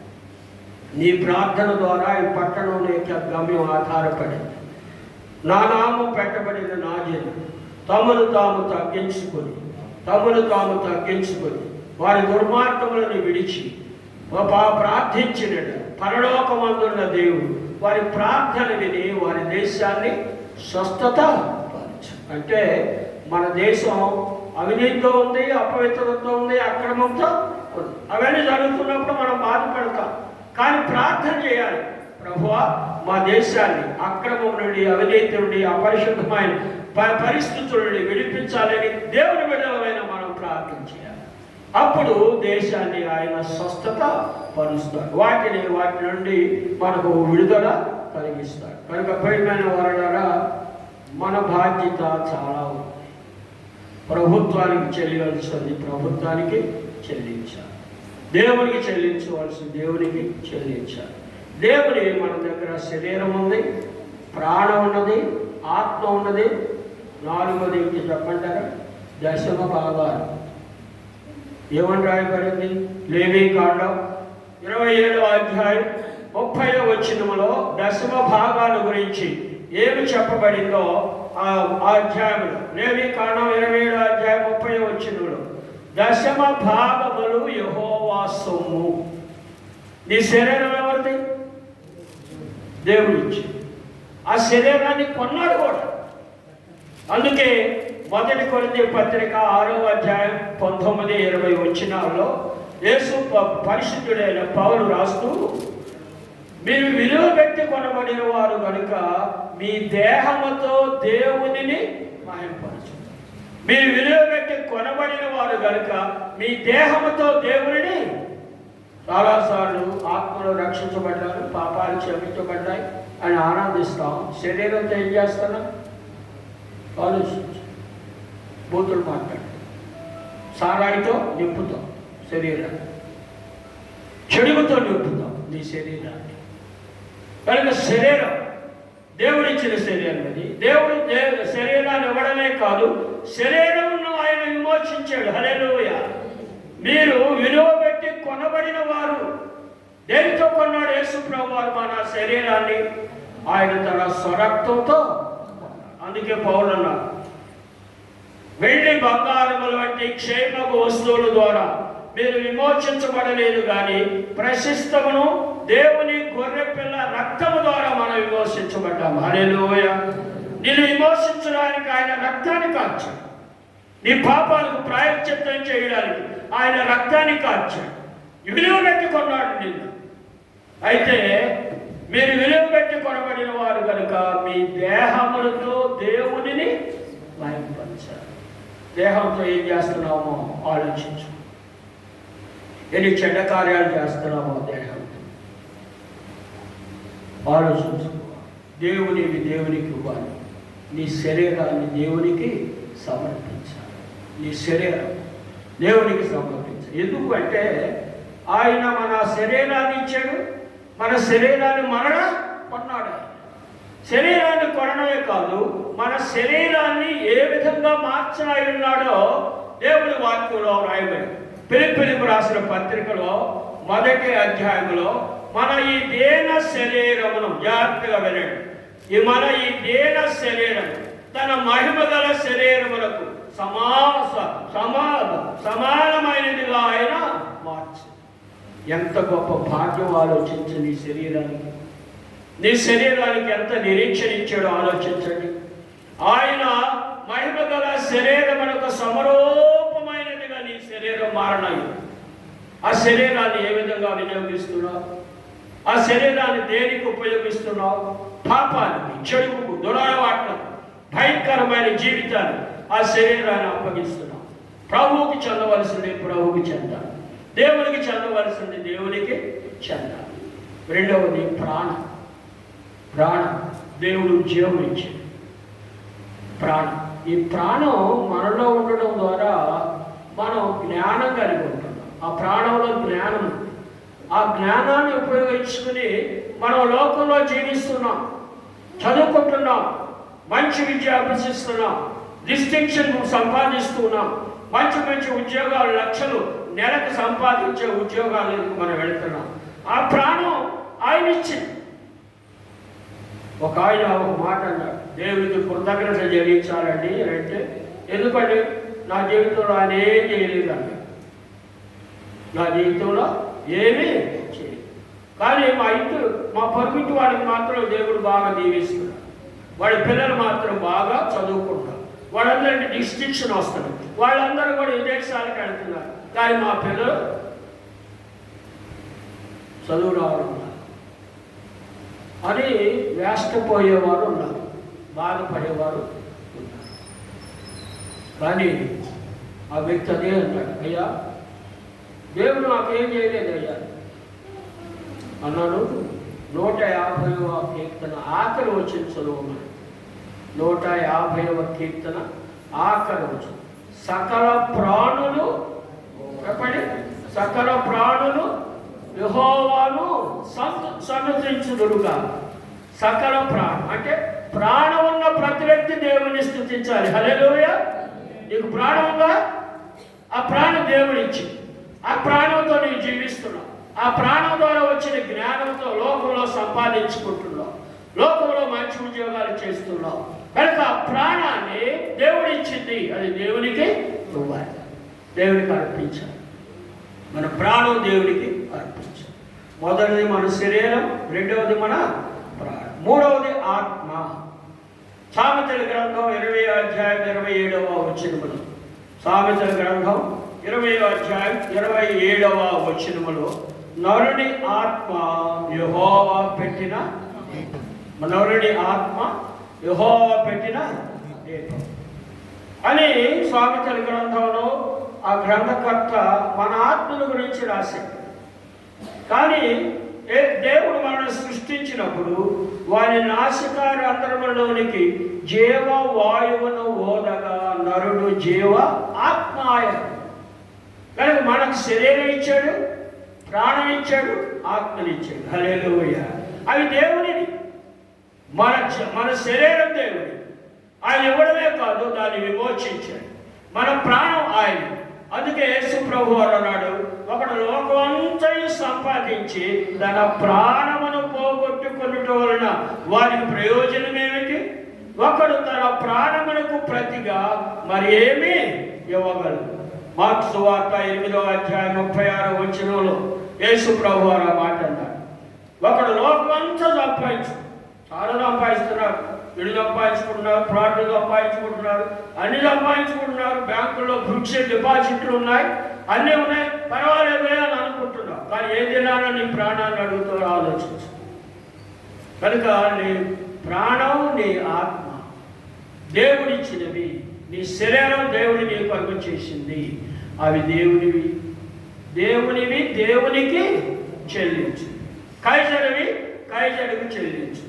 నీ ప్రార్థన ద్వారా ఈ పట్టణం యొక్క గమ్యం ఆధారపడింది. నా నామం పెట్టబడిన నా జనులు తమను తాము తగ్గించుకొని వారి దుర్మార్గములను విడిచి ప్రార్థించినట్టు పరలోకమందున్న దేవుడు వారి ప్రార్థన విని వారి దేశాన్ని స్వస్థత పరచు. అంటే మన దేశం అవినీతితో ఉంది, అపవిత్రతతో ఉంది, అక్రమంతో ఉంది. అవన్నీ జరుగుతున్నప్పుడు మనం బాధపడతాం, కానీ ప్రార్థన చేయాలి. ప్రభువా, మా దేశాన్ని అక్రమం నుండి, అవినీతి నుండి, అపరిశుద్ధమైన పరిస్థితుల నుండి విడిపించాలని దేవుని బిడ్డలమైన మనం ప్రార్థన చేయాలి. అప్పుడు దేశాన్ని ఆయన స్వస్థత పరుస్తాడు, వాటి నుండి మనకు విడుదల కలిగిస్తాడు. కనుక ప్రియమైన వారలారా, మన బాధ్యత చాలా ఉంది. ప్రభుత్వానికి చెల్లించాల్సింది ప్రభుత్వానికి చెల్లించాలి, దేవునికి చెల్లించవలసింది దేవునికి చెల్లించాలి. దేవుని మన దగ్గర శరీరం ఉంది, ప్రాణం ఉన్నది, ఆత్మ ఉన్నది. 4వది చెప్పంటారా? దశమ భాగాలు. ఏమని రాయబడింది? లేవీకాండం 27వ అధ్యాయం 30వ వచనములో దశమ భాగాల గురించి ఏమి చెప్పబడిందో ఆ అధ్యాయంలో, లేవీకాండం 27వ అధ్యాయం 30వ వచనంలో, దశమ భాగములు యెహోవా సొమ్ము. నీ శరీరం ఎవరిది? దేవుడు ఇచ్చి ఆ శరీరాన్ని కొన్నాడు కూడా. అందుకే 1 కొరింథీ పత్రిక 6వ అధ్యాయం 19-20 వచనాల్లో యేసు పరిశుద్ధుడైన పౌలు రాస్తూ, మీరు విలువ పెట్టి కొనబడిన వారు కనుక మీ దేహముతో దేవునిని మహిమపరచు. మీరు విలువ పెట్టి కొనబడిన వారు కనుక మీ దేహముతో దేవునిని. చాలాసార్లు ఆత్మలో రక్షించబడ్డారు, పాపాలు క్షమించబడ్డాయి అని ఆనందిస్తాం. శరీరంతో ఏం చేస్తున్నాం? ఆలోచించు. బూతులు మాట్లాడు, సారాయితో నింపుతాం శరీరాన్ని, చెడుగుతో నింపుతాం నీ శరీరాన్ని. కనుక శరీరం దేవుడిచ్చిన శరీరం అది. దేవుడు శరీరాన్ని ఇవ్వడమే కాదు, శరీరంను ఆయన విమోచించాడు. హల్లెలూయా. మీరు విలువ పెట్టి కొనబడిన వారు. దేనితో కొన్నాడు యేసు ప్రభువు వారు మన శరీరాన్ని? ఆయన తన స్వరక్తంతో. అందుకే పౌలు అన్నాడు, వెండి బంగారముల వంటి క్షేమపు వస్తువుల ద్వారా మీరు విమోచించబడలేదు, కానీ ప్రశస్తమును దేవుని గొర్రెపిల్ల రక్తము ద్వారా మనం విమోచించబడ్డాము. హల్లెలూయా. నిన్ను విమోచించడానికి ఆయన రక్తాన్ని కార్చాడు. నీ పాపాలకు ప్రాయశ్చిత్తం చేయడానికి ఆయన రక్తాన్ని కార్చాడు. విలువ పెట్టి కొన్నాడు నిన్ను. అయితే మీరు విలువ పెట్టి కొనబడిన వారు కనుక మీ దేహములతో దేవునిని మహిమపరచాలి. దేహంతో ఏం చేస్తున్నామో ఆలోచించు. ఎన్ని చెడ్డ కార్యాలు చేస్తున్నామో దేహంతో ఆలోచించు. దేవునికి ఇవ్వాలి. నీ శరీరాన్ని దేవునికి సమర్పించాలి. నీ శరీరం దేవునికి సమర్పించాలి. ఎందుకు అంటే ఆయన మన శరీరాన్ని ఇచ్చాడు, మన శరీరాన్ని కొన్నాడు. శరీరాన్ని కొనడమే కాదు, మన శరీరాన్ని ఏ విధంగా మార్చనై ఉన్నాడో దేవుని వాక్యంలో రాయబడి. ఫిలిప్పీయులకు రాసిన పత్రికలో 1వ అధ్యాయంలో మన ఈ దేన శరీరమును, జాగ్రత్తగా వినండి, మన ఈ దేన శరీరం తన మహిమ గల శరీరములకు సమానమైనదిగా ఆయన మార్చి. ఎంత గొప్ప భాగ్యం ఆలోచించు. నీ శరీరానికి ఎంత నిరీక్షణ ఇచ్చాడో ఆలోచించండి. ఆయన మహిమ గల శరీరమునకు సమరూపమైనదిగా నీ శరీరం మారనాయి. ఆ శరీరాన్ని ఏ విధంగా వినియోగిస్తున్నావు? ఆ శరీరాన్ని దేనికి ఉపయోగిస్తున్నావు? పాపానికి, చెడుకు, దురలవాట్లకు, భయంకరమైన జీవితాన్ని ఆ శరీరాన్ని అప్పగిస్తున్నావు. ప్రభువుకి చెందవలసింది ప్రభువుకి చెందాలి, దేవునికి చెందవలసింది దేవునికి చెందాలి. రెండవది ప్రాణం. దేవుడు జీవం ఇచ్చాడు. ఈ ప్రాణం మనలో ఉండడం ద్వారా మనం జ్ఞానం కలిగి ఉంటున్నాం. ఆ ప్రాణంలో జ్ఞానం, ఆ జ్ఞానాన్ని ఉపయోగించుకుని మనం లోకంలో జీవిస్తున్నాం, చదువుకుంటున్నాం, మంచి విద్య అభ్యసిస్తున్నాం, డిస్టింక్షన్ సంపాదిస్తున్నాం, మంచి ఉద్యోగాలు, లక్షలు నెలకు సంపాదించే ఉద్యోగాలకు మనం వెళుతున్నాం. ఆ ప్రాణం ఆయన ఇచ్చింది. ఆయన ఒక మాట అన్నాడు, దేవుడికి కృతజ్ఞత చెల్లించాలండి అంటే. ఎందుకంటే నా జీవితంలో ఆయన ఏం చేయలేదు అన్నాడు. నా జీవితంలో ఏమీ చేయలేదు, కానీ మా పొరుగింటి వాడికి మాత్రం దేవుడు బాగా దీవిస్తున్నాడు. వాడి పిల్లలు మాత్రం బాగా చదువుకుంటారు, వాళ్ళందరికీ డిస్టింక్షన్ వస్తుంది, వాళ్ళందరూ కూడా విదేశాలకు వెళ్తున్నారు, కానీ మా పిల్లలు చదువు రావడం అని వేష్టపోయేవారు ఉన్నారు, బాధపడేవారు ఉన్నారు. కానీ ఆ వ్యక్తి అదే అన్నాడు, అయ్యా దేవుడు నాకేం చేయలేదు అయ్యా అన్నాడు. 150వ కీర్తన ఆఖరి వచ్చిన చదువు. 150వ కీర్తన ఆఖరి వచ్చిన. సకల ప్రాణులు యెహోవాను సన్నతించుదురుగా. సకల ప్రాణం అంటే ప్రాణం ఉన్న ప్రతి వ్యక్తి దేవుని స్తుతించాలి. హల్లెలూయా. నీకు ప్రాణం ఉందా? ఆ ప్రాణం దేవుడు ఇచ్చి, ఆ ప్రాణంతో నీవు జీవిస్తున్నావు. ఆ ప్రాణం ద్వారా వచ్చిన జ్ఞానంతో లోకంలో సంపాదించుకుంటున్నావు, లోకంలో మంచి ఉద్యోగాలు చేస్తున్నావు. కనుక ఆ ప్రాణాన్ని దేవుడు ఇచ్చింది, అది దేవునికి ఇవ్వాలి, దేవునికి అర్పించాలి. మన ప్రాణం దేవునికి అర్పించాలి. మొదటిది మన శరీరం, రెండవది మన ప్రాణం, మూడవది ఆత్మ. సామెతల గ్రంథం 20వ అధ్యాయం 27వ వచనములో, సామెతల గ్రంథం 20వ అధ్యాయం 27వ వచనములో నరుని ఆత్మ యెహోవా పెట్టిన నరుని ఆత్మ యెహోవా పెట్టిన దీపం అని సామెతల గ్రంథంలో ఆ గ్రంథకర్త మన ఆత్మల గురించి రాశాడు. కానీ దేవుడు మనల్ని సృష్టించినప్పుడు వారి నాసికారంధ్రములోనికి జీవ వాయువును ఓదగా నరుడు జీవ ఆత్మాయ. కనుక మనకు శరీరం ఇచ్చాడు, ప్రాణం ఇచ్చాడు, ఆత్మనిచ్చాడు. హల్లెలూయా. అవి దేవునిది. మన శరీరం దేవుడి. ఆయన ఇవ్వడమే కాదు, దాన్ని విమోచించాడు. మన ప్రాణం ఆయన. అందుకే యేసు ప్రభు అన్నాడు, ఒకడు లోకమంతయు సంపాదించి తన ప్రాణమును పోగొట్టుకొనుట వలన వారికి ప్రయోజనం ఏమిటి? ఒకడు తన ప్రాణమునకు ప్రతిగా మరి ఏమీ ఇవ్వగలడు. మార్కు సువార్త 8వ అధ్యాయం 36వ వచనంలో యేసు ప్రభు వారు మాట అన్నాడు. ఒకడు లోకమంతా చాలా సంపాదిస్తున్నారు. ఇల్లు సంపాదించుకుంటున్నారు, ప్లాట్లు సంపాదించుకుంటున్నారు, అన్ని సంపాదించుకుంటున్నారు. బ్యాంకుల్లో ఫిక్స్డ్ డిపాజిట్లు ఉన్నాయి, అన్నీ ఉన్నాయి, పర్వాలేదే అని అనుకుంటున్నావు. కానీ ఏం తినాలో నీ ప్రాణాన్ని అడుగుతూ ఆలోచించు. కనుక నీ ప్రాణం, నీ ఆత్మ దేవుడిచ్చినవి. నీ శరీరం దేవుడి నీ కొరకు చేసింది. అవి దేవునికి చెల్లించు. కైసరివి కైసరికి చెల్లించు.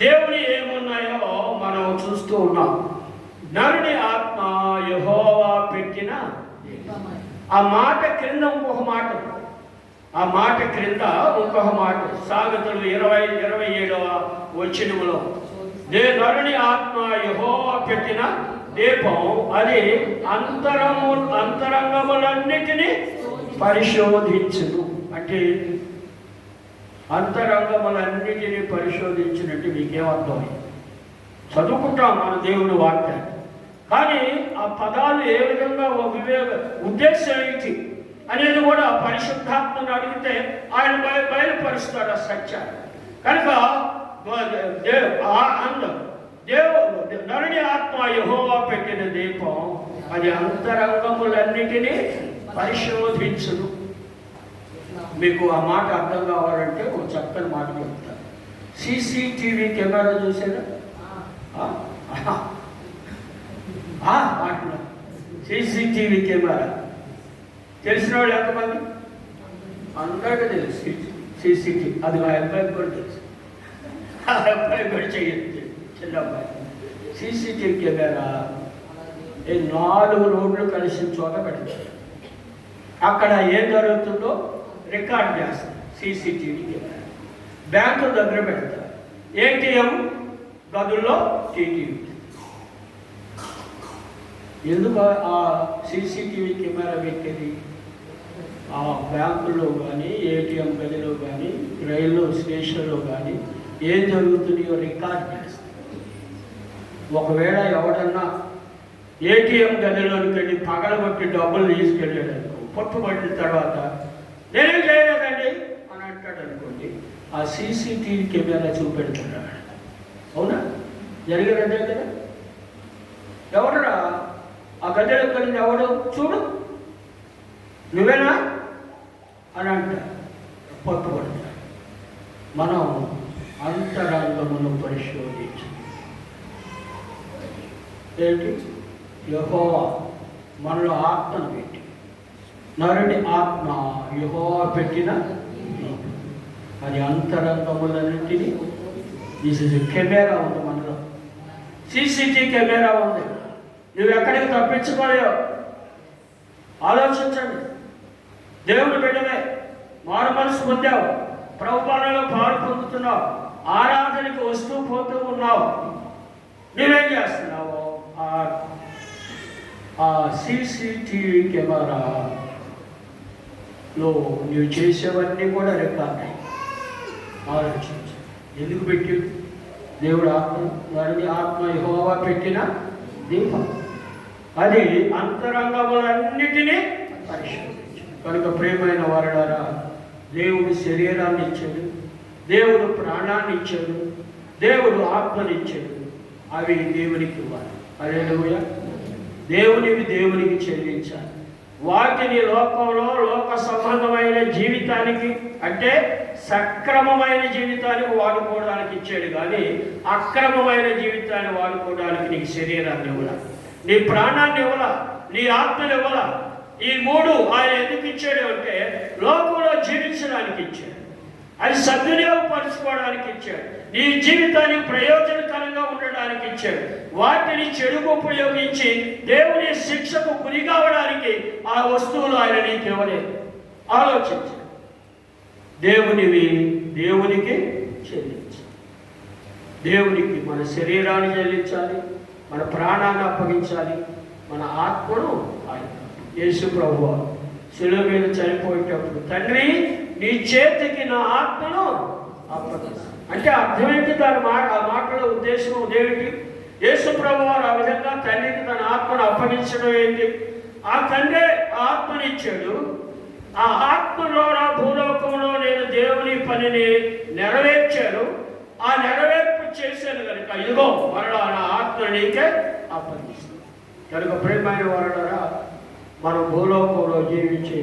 దేవుని ఏమున్నాయో మనం చూస్తూ ఉన్నాం. నరుని ఆత్మ యెహోవా పెట్టిన. ఆ మాట క్రింద ఇంకొక మాట, సామెతలు 27వ వచనములో నరుని ఆత్మ యెహోవా పెట్టిన దీపం, అది అంతరంగములన్నిటినీ పరిశోధించును. అంటే అంతరంగములన్నిటినీ పరిశోధించినట్టు మీకేమర్థమైంది? చదువుకుంటాం మన దేవుని వాక్యాన్ని, కానీ ఆ పదాలు ఏ విధంగా ఉద్దేశం ఏంటి అనేది కూడా పరిశుద్ధాత్మను అడిగితే ఆయన బయలుపరుస్తాడు ఆ సత్యాన్ని. కనుక నరుని ఆత్మ యెహోవా పెట్టిన దీపం, అది అంతరంగములన్నిటినీ పరిశోధించును. మీకు ఆ మాట అర్థం కావాలంటే ఒక చక్కని మాట చెప్తాను. సీసీటీవీ కెమెరా చూసారా? సీసీటీవీ కెమెరా తెలిసిన వాళ్ళు ఎంతమంది? అందరికీ తెలుసు సీసీటీవీ. అది మా అబ్బాయికి కూడా తెలుసు. ఆ అబ్బాయి కూడా చేయొచ్చు, చిన్న అబ్బాయి. సీసీటీవీ కెమెరా 4 రోడ్లు కలిసిన చోట పెడతారు. అక్కడ ఏం జరుగుతుందో రికార్డ్ చేస్తారు. సీసీటీవీ కెమెరా బ్యాంకుల దగ్గర పెడతారు. ఏటీఎం గదుల్లో టీటీవీ. ఎందుకు ఆ సీసీటీవీ కెమెరా పెట్టేది? ఆ బ్యాంకుల్లో కానీ, ఏటీఎం గదిలో కానీ, రైలు స్టేషన్లో కానీ ఏం జరుగుతున్నాయో రికార్డ్ చేస్తారు. ఒకవేళ ఎవడన్నా ఏటీఎం గదిలోనికి వెళ్ళి పగలగొట్టి డబ్బులు తీసుకెళ్ళాడు అనుకో, పట్టుబడిన తర్వాత నేనేం చేయలేదండి అని అంటాడు అనుకోండి, ఆ సీసీటీవీ కెమెరా చూపెడుతున్నాడు. అవునా? జరిగినట్టే కదా. ఎవడరా ఆ గదిలో కలిగి ఎవడు చూడు, నువ్వేనా అని అంటారు, పట్టుబడతాడు. మనం అంతరంగమును పరిశోధించు. ఏంటి? యెహోవా మనలో ఆత్మను పెట్టి, నరుని ఆత్మ యెహోవా పెట్టిన అది అంతరంగములన్నింటినీ. కెమెరా ఉంది మనలో, సీసీటీవీ కెమెరా ఉంది. నువ్వు ఎక్కడికి తప్పించుకోలేవు. ఆలోచించండి. దేవుని బిడ్డవే, మారు మనసు పొందావు, ప్రభుపాలలో పాలు పొందుతున్నావు, ఆరాధనకి వస్తూ పోతూ ఉన్నావు. నువ్వేం చేస్తున్నావు? ఆ సీసీటీవీ కెమెరాలో నువ్వు చేసేవన్నీ కూడా రికార్డ్ అయ్యి. ఆలోచించు. ఎందుకు పెట్టి? దేవుడు ఆత్మ, వారిని ఆత్మ యెహోవా పెట్టిన దీపం, అది అంతరంగములన్నిటినీ పరిశోధించు. కనుక ప్రియమైన వారలారా, దేవుడు శరీరాన్ని ఇచ్చాడు, దేవుడు ప్రాణాన్ని ఇచ్చాడు, దేవుడు ఆత్మనిచ్చాడు. అవి దేవునికి ఇవ్వాలి. హల్లెలూయా. దేవునికి చెల్లించాలి. వాటిని లోకంలో లోక సంబంధమైన జీవితానికి అంటే సక్రమమైన జీవితానికి వాడుకోవడానికి ఇచ్చాడు, కానీ అక్రమమైన జీవితాన్ని వాడుకోవడానికి నీకు శరీరాన్ని ఇవ్వాల, నీ ప్రాణాన్ని ఇవ్వాల, నీ ఆత్మని ఇవ్వాల. ఈ మూడు ఆయన ఎందుకు ఇచ్చాడు అంటే లోకంలో జీవించడానికి ఇచ్చాడు, అది సద్వినియోగపరచుకోవడానికి ఇచ్చాడు, నీ జీవితానికి ప్రయోజనకరంగా ఉండడానికి ఇచ్చాడు. వాటిని చెడుకు ఉపయోగించి దేవుని శిక్షకు గురి కావడానికి ఆ వస్తువులు ఆయన నీకు ఇవ్వలేదు. ఆలోచించు, దేవునివి దేవునికి చెల్లించాలి. దేవునికి మన శరీరాన్ని చెల్లించాలి, మన ప్రాణాన్ని అప్పగించాలి, మన ఆత్మను ఆయన. యేసు ప్రభువు శిలువ మీద చనిపోయేటప్పుడు తండ్రి నీ చేతికి నా ఆత్మను అప్పగిస్తాను అంటే అర్థమేంటి? దాని ఆ మాటలో ఉద్దేశం ఏమిటి? యేసు ప్రభువు వారు ఆ విధంగా తండ్రికి తన ఆత్మను అప్పగించడం ఏంటి? ఆ తండ్రి ఆత్మని ఇచ్చాడు, ఆ ఆత్మలో నా భూలోకంలో నేను దేవుని పనిని నెరవేర్చాను, ఆ నెరవేర్పు చేశాను కనుక ఇదిగో మరలా నా ఆత్మ నీకే అప్పగిస్తాను. కనుక ప్రియమైన వారలారా, మనం భూలోకంలో జీవించే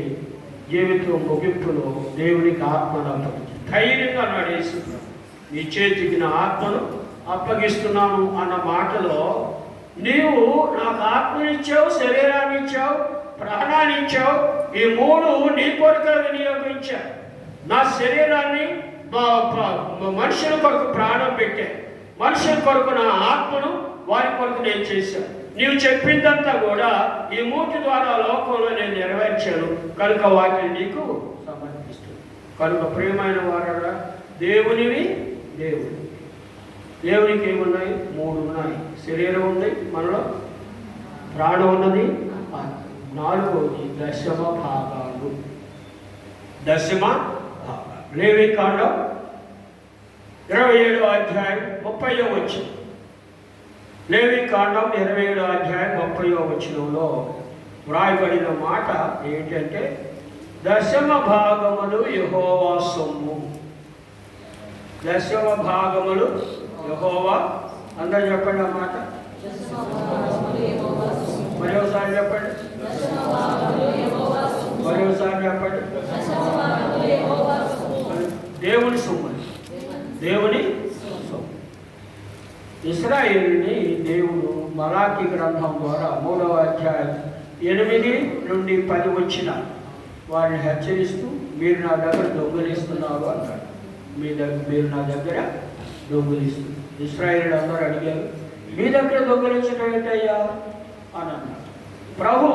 జీవితం ముగింపులో దేవునికి ఆత్మను అప్పగించి ధైర్యంగా అన్నాడు యేసు, నీ చేతికి నా ఆత్మను అప్పగిస్తున్నాను అన్న మాటలో నీవు నాకు ఆత్మనిచ్చావు, శరీరాన్ని ఇచ్చావు, ప్రాణాన్ని ఇచ్చావు, ఈ మూడు నీ కొరకు వినియోగించావు. నా శరీరాన్ని మనుషుల కొరకు ప్రాణం పెట్టాను, మనుషుల కొరకు నా ఆత్మను వారి కొరకు నేను చేశాను. నీవు చెప్పిందంతా కూడా ఈ మూటి ద్వారా లోకంలో నేను నెరవేర్చాను కనుక వాటిని నీకు సమర్పిస్తాను. కనుక ప్రియమైన వారా, దేవునివి దేవునికి ఏమున్నాయి? మూడు ఉన్నాయి. శరీరం ఉంది, మనలో ప్రాణం ఉన్నది, నాలుగోది దశమ భాగాలు. లేవీకాండం 27వ అధ్యాయం 30వ వచనం. లేవీకాండం 27వ అధ్యాయం 30వ వచనంలో వ్రాయబడిన మాట ఏంటంటే దశమ భాగములు యెహోవా సొమ్ము. దశమ భాగములు యెహోవా. అందరూ చెప్పండి ఆ మాట, మరోసారి చెప్పండి, మరోసారి చెప్పండి. దేవుని సొమ్ము, దేవుని సొమ్ము. ఇశ్రాయేలుని దేవుడు మలాకి గ్రంథం ద్వారా 3వ అధ్యాయం 8 నుండి 10 వచ్చిన వారిని హెచ్చరిస్తూ మీరు నా దగ్గర దొంగలిస్తున్నారు అన్నాడు. మీరు నా దగ్గర దొంగలిస్తున్నారు. ఇశ్రాయేలు అందరూ అడిగారు, మీ దగ్గర దొంగలించడం ఏంటయ్యా అని అన్నాడు. ప్రభు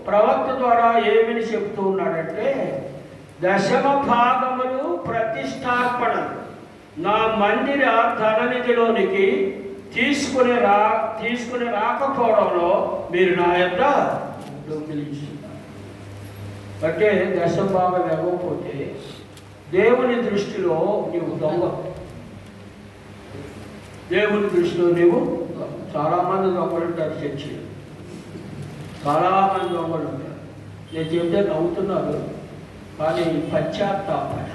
ప్రవక్త ద్వారా ఏమని చెప్తూ ఉన్నాడంటే దశమ భాగములు ప్రతిష్టార్పణ నా మందిర ధననిధిలోనికి తీసుకుని రాకపోవడంలో మీరు నా యొక్క దొంగిలించున్నారు. అంటే దశమ భాగం ఇవ్వకపోతే దేవుని దృష్టిలో నీవు దొంగ. దేవుని దృష్టిలో నీవు చాలామంది దొంగలు ఉంటారు, చర్చిలో చాలామంది దొంగలు ఉంటారు. నేను చెప్తే నవ్వుతున్నారు, కానీ పశ్చాత్తాపడ.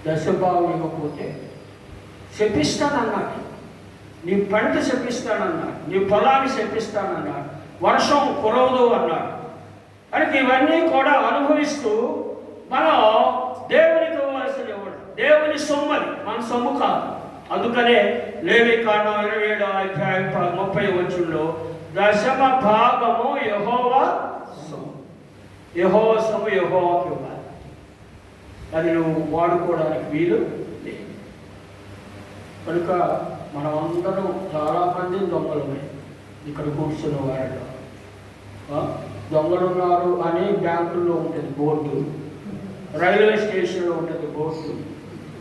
దశభావం ఇవ్వకపోతే శపిస్తానన్నాడు, నీ పంట శపిస్తానన్నాడు, నీ పొలాన్ని శపిస్తానన్నాడు, వర్షం కురవదు అన్నాడు. కనుక ఇవన్నీ కూడా అనుభవిస్తూ మనం దేవునికి ఇవ్వాల్సిన ఇవ్వడం, దేవుని సొమ్మని మన సొమ్ము కాదు. అందుకనే లేవీకాండం 27వ అధ్యాయం 30వ వచనంలో దశమ భాగము యెహోవా సొమ్ము. యెహోవా సొమ్ము యెహోవాకి ఇవ్వాలి, అది నువ్వు వాడుకోవడానికి వీలు లేదు. కనుక మనం అందరం చాలామంది దొంగలమే. ఇక్కడ కూర్చున్న వారిలో దొంగలున్నారు అని బ్యాంకుల్లో ఉంటుంది బోర్డు, రైల్వే స్టేషన్లో ఉంటుంది బోర్డు,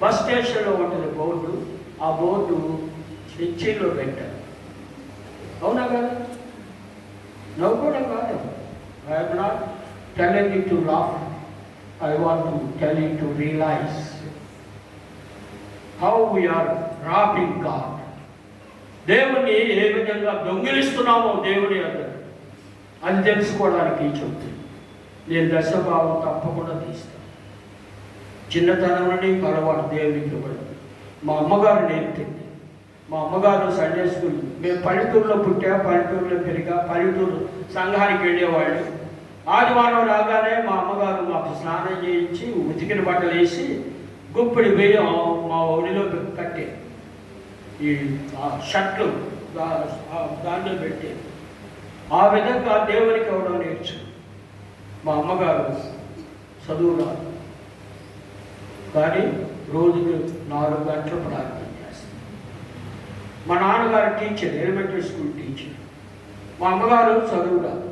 బస్ స్టేషన్లో ఉంటుంది బోర్డు. ఆ బోర్డు చర్చిలో పెట్టారు. అవునా కదా? నవ్వుకోవడం కాదు. I'm not telling you to laugh. I want to tell you to realize how we are robbing God. దేవుని ఏ విధంగా దొంగిలిస్తున్నామో దేవుని అందరూ అది తెలుసుకోవడానికి చెప్తుంది. నేను దశభావం తప్పకుండా తీస్తాను. చిన్నతనం నుండి అలవాటు దేవునికి ఇవ్వడం. మా అమ్మగారు నేర్పింది. మా అమ్మగారు సండే స్కూల్, మేము పల్లెటూరులో పుట్టా, పల్లెటూరులో పెరిగా, పల్లెటూరు సంఘానికి వెళ్ళేవాళ్ళు. ఆదివారం రాగానే మా అమ్మగారు మాకు స్నానం చేయించి ఉతికిన బట్టలు వేసి గుప్పిడి బియ్యం మా ఒడిలో కట్టి ఈ షర్ట్లు దాంట్లో పెట్టి ఆ విధంగా దేవునికి ఇవ్వడం నేర్చు. మా అమ్మగారు చదువు రాదు కానీ రోజుకి 4 గంటలు ప్రార్థన చేస్తారు. మా నాన్నగారు టీచర్, ఎలిమెంటరీ స్కూల్ టీచర్. మా అమ్మగారు చదువు రాదు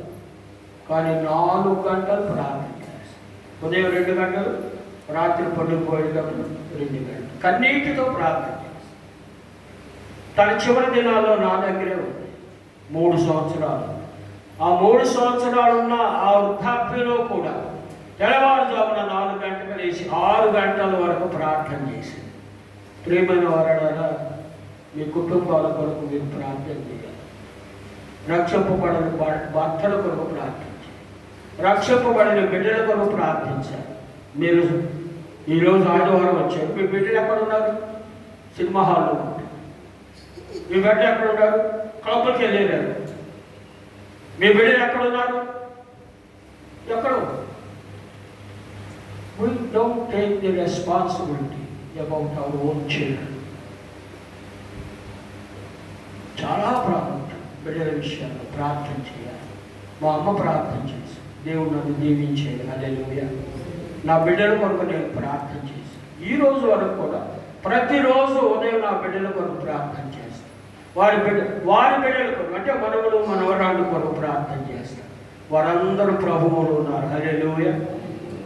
కానీ 4 గంటలు ప్రార్థన చేస్తారు. ఉదయం 2 గంటలు, రాత్రి పడుకోయేటప్పుడు 2 గంటలు కన్నీటితో ప్రార్థన చేస్తారు. తన చివరి దినాల్లో నా దగ్గరే ఉంది 3 సంవత్సరాలు. ఆ 3 సంవత్సరాలున్న ఆ వృద్ధాప్యంలో కూడా తెల్లవారుజామున 4 గంటలు లేచి 6 గంటల వరకు ప్రార్థన చేసింది. ప్రియమైన వారలారా, మీ కుటుంబాల కొరకు మీరు ప్రార్థన చేయాలి. రక్షింపబడిన భర్తల కొరకు ప్రార్థించాలి, రక్షింపబడిన బిడ్డల కొరకు ప్రార్థించాలి. మీరు ఈరోజు ఆదివారం వచ్చారు, మీ బిడ్డలు ఎక్కడ ఉన్నారు? సినిమా హాల్లో ఉంటారు. మీ బిడ్డ ఎక్కడ ఉన్నారు? క్లబ్కి వెళ్ళారు. మీ బిడ్డలు ఎక్కడ ఉన్నారు? ఎక్కడ? We don't take the responsibility about our own children. చాలా ప్రాముఖ్యం బిడ్డల విషయాల్లో ప్రార్థన చేయాలి. మా అమ్మ ప్రార్థన చేసి దేవుడు నన్ను దీవించేది. హల్లెలూయా. నా బిడ్డల కొరకు నేను ప్రార్థన చేసి ఈ రోజు వరకు కూడా ప్రతిరోజు ఉదయం నా బిడ్డల కొరకు ప్రార్థన చేస్తాను. వారి బిడ్డల కొరకు అంటే మనవలు మనవరాళ్ళ కొరకు ప్రార్థన చేస్తాను. వారందరూ ప్రభువులు ఉన్నారు. హల్లెలూయా.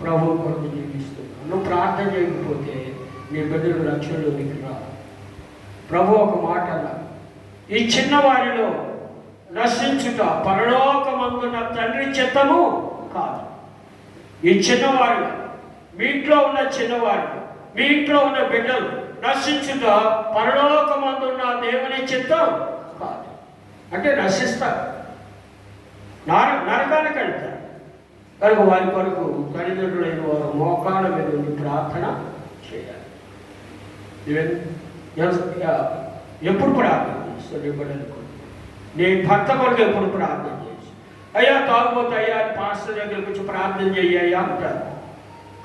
ప్రభువు కొరకు జీవిస్తున్నాను. నువ్వు ప్రార్థన చేయకపోతే నీ బిడ్డలు రక్షణలోనికి రావు. ప్రభు ఒక మాట అన్నారు, ఈ చిన్నవారిలో నశించుట పరలోకమందున తండ్రి చిత్తము కాదు. ఈ చిన్నవారిలో, మీ ఇంట్లో ఉన్న చిన్నవారు, మీ ఇంట్లో ఉన్న బిడ్డలు నశించుట పరలోకమందున్న దేవుని చిత్తం కాదు. అంటే నశిస్తారు, నరకానికి వెళ్తారు. కనుక వారి కొరకు తల్లిదండ్రులైన వారు మోకాళ్ళ మీద ఉండి ప్రార్థన చేయాలి. ఎప్పుడు ప్రార్థన చేస్తారు? ఇవ్వడానికి నీ భర్త కొరకు ఎప్పుడు ప్రార్థన చేసి, అయ్యా తాగుపోతే అయ్యా పాస్టర్ దగ్గరికి వచ్చి ప్రార్థన చెయ్యా అంటారు.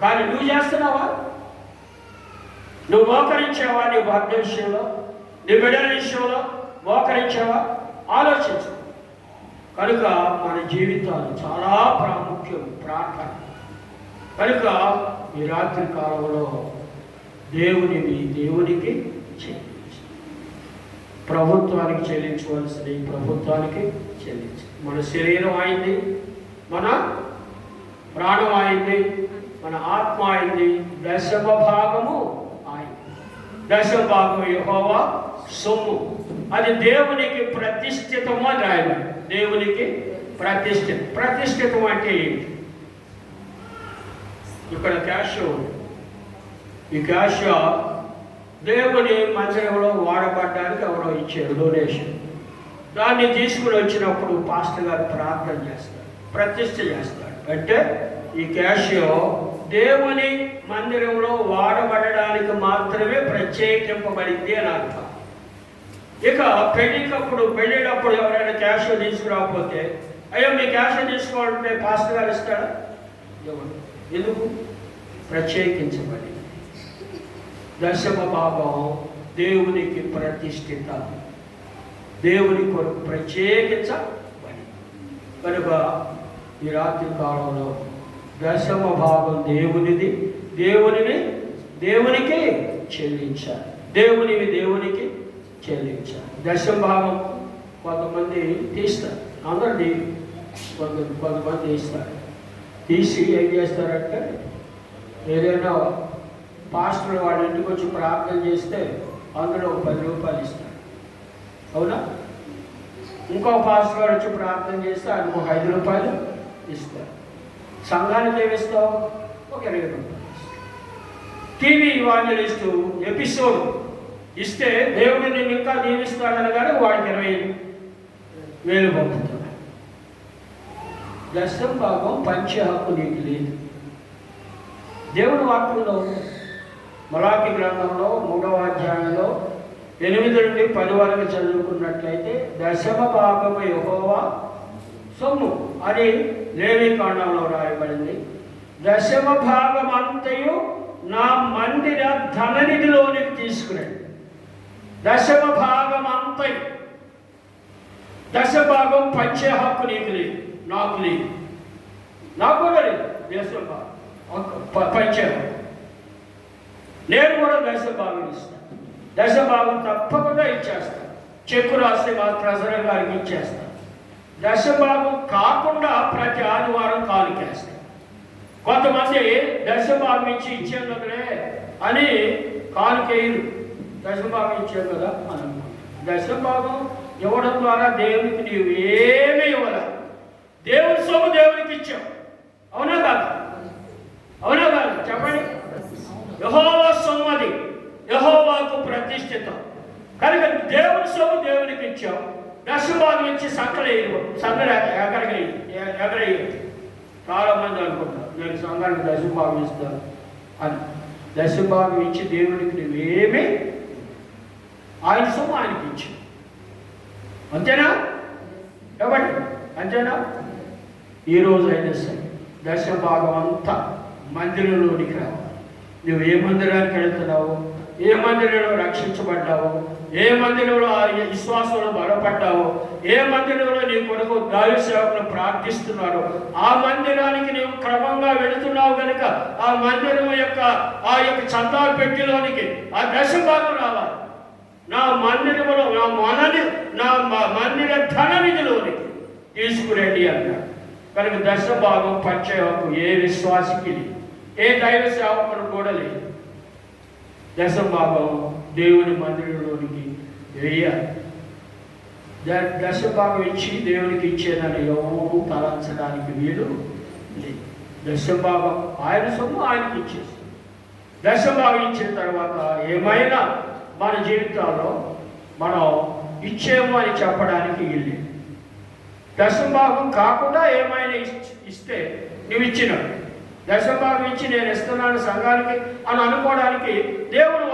కానీ నువ్వు చేస్తున్నావా? నువ్వు మోకరించావా? నీ భర్త విషయంలో, నీ బిడ్డల విషయంలో మోకరించావా? ఆలోచించు. కనుక మన జీవితాలు చాలా ప్రాముఖ్యం ప్రార్థన. కనుక ఈ రాత్రి కాలంలో దేవునికి చెల్లించు. ప్రభుత్వానికి చెల్లించవలసింది ప్రభుత్వానికి చెల్లించు. మన శరీరం అయింది, మన ప్రాణం అయింది, మన ఆత్మ అయింది, 10వ భాగము అయింది. 10వ భాగం యెహోవా సొమ్ము. అది దేవునికి ప్రతిష్ఠితము అని రాయబడి. దేవునికి ప్రతిష్ఠితం అంటే ఏంటి? ఇక్కడ క్యాష్ ఉంది. ఈ క్యాష్ దేవుని మందిరంలో వాడబడ్డానికి ఎవరో ఇచ్చారు డొనేషన్. దాన్ని తీసుకుని వచ్చినప్పుడు పాస్టర్ గారు ప్రార్థన చేస్తారు, ప్రతిష్ఠ చేస్తారు. అంటే ఈ క్యాష్ దేవుని మందిరంలో వాడబడడానికి మాత్రమే ప్రత్యేకింపబడింది అని అర్థం. ఇక పెళ్ళినప్పుడు ఎవరైనా క్యాష్ తీసుకురాకపోతే, అయ్యో మీ క్యాష్ తీసుకోవాలంటే పాస్టర్ గారు ఇస్తాడా? ఎందుకు? ప్రత్యేకించబడి 10వ భాగం దేవునికి ప్రతిష్ఠిత, దేవుని కొరకు ప్రత్యేకించబడి. కనుక ఈ రాత్రి కాలంలో 10వ భాగం దేవునికి చెల్లించాలి. దేవునికి చెల్లించాలి. 10వ భాగం కొంతమంది తీస్తారు, అందరినీ కొంతమంది తీస్తారు. తీసి ఏం చేస్తారంటే, ఏదైనా పాస్టర్ వాళ్ళ ఇంటికి వచ్చి ప్రార్థన చేస్తే అందులో ఒక 10 రూపాయలు ఇస్తారు. అవునా? ఇంకో పాస్టర్ గారు వచ్చి ప్రార్థన చేస్తే ఆయనకు ఒక 5 రూపాయలు ఇస్తారు. సంఘానికి ఏమిస్తావు? ఒక 20 రూపాయలు. టీవీ ఇవాంజలిస్టు ఎపిసోడ్ ఇస్తే దేవుడు నేను ఇంకా దీవిస్తాడని కానీ వాడికి 20,000 పంపుతాడు. 10వ భాగం పంచే హక్కు నీకు లేదు. దేవుని వాక్యంలో మలాకి గ్రంథంలో 3వ అధ్యాయంలో 8 నుండి 10 వరకు చదువుకున్నట్లయితే దశమ భాగము యెహోవా సొమ్ము అని లేవీకాండంలో రాయబడింది. దశమ భాగం అంతయు నా మందిర ధననిధిలోనికి తీసుకురండి. దశమ భాగం అంతయు, దశభాగం పంచే హక్కు నీకు లేదు, నాకు లేదు, నాకు కూడా లేదు. పంచే హక్కు నేను కూడా దశభాగం ఇస్తాను. దశభాగం తప్పకుండా ఇచ్చేస్తాను. చెక్కు రాస్తే మా ట్రెజరర్ గారికి ఇచ్చేస్తాను. దశభాగం కాకుండా ప్రతి ఆదివారం కానుకేస్తాను. కొంతమంది దశభాగం ఇచ్చాం కదలే అని కానుకేయరు. దశభాగం ఇచ్చాం కదా అని అనుకుంటారు. దశభాగం ఇవ్వడం ద్వారా దేవునికి నీవు ఏమీ ఇవ్వాలి. దేవుని సొమ్ము దేవునికి ఇచ్చావు. అవునా కాదు? అవునా కాదు? చెప్పండి. యెహోవా సొమ్ము, అది యెహోవాకు ప్రతిష్ఠితం కనుక దేవుని సొమ్ము దేవునికి ఇచ్చావు. దశభాగం ఇచ్చి సంగడ ఎగరయ్యి. చాలా మంది అనుకుంటారు నేను సంఘానికి దశభాగం ఇస్తాను అని. దశభాగం ఇచ్చి దేవునికి నువ్వేమీ, ఆయన సొమ్ము ఆయనకి ఇచ్చావు. అంతేనా? ఎవరి అంతేనా? ఈరోజు అయినా సరే దశభాగం అంతా మందిరంలోనికి రావాలి. నువ్వు ఏ మందిరానికి వెళుతున్నావు, ఏ మందిరంలో రక్షించబడ్డావు, ఏ మందిరంలో విశ్వాసంలో బలపడ్డావు, ఏ మందిరంలో నీ కొరకు దైవ సేవకులు ప్రార్థిస్తున్నారో ఆ మందిరానికి నీవు క్రమంగా వెళుతున్నావు కనుక ఆ మందిరం యొక్క చందా పెట్టిలోనికి ఆ దశభాగం రావాలి. నా మందిరంలో నా మందిర ధననిధిలోనికి తీసుకురండి అన్నాడు. కనుక దశభాగం పంచే హక్కు ఏ విశ్వాసికి లేదు, ఏ దైవ సేవకుడు కూడా లేదు. దశభాగం దేవుని మందిరంలోనికి వేయాలి. దశభాగం ఇచ్చి దేవునికి ఇచ్చేదని ఎవరు తలంచడానికి వీలు లేదు. దశభాగం ఆయన సొమ్ము ఆయనకి ఇచ్చేసి దశభాగం ఇచ్చిన తర్వాత ఏమైనా మన జీవితాల్లో మనం ఇచ్చేమో అని చెప్పడానికి వీలు. దశభాగం కాకుండా ఏమైనా ఇస్తే నువ్వు ఇచ్చినట్టు. దశభాగం ఇచ్చి నేను ఇస్తున్నాను సంఘానికి అని అనుకోవడానికి దేవుని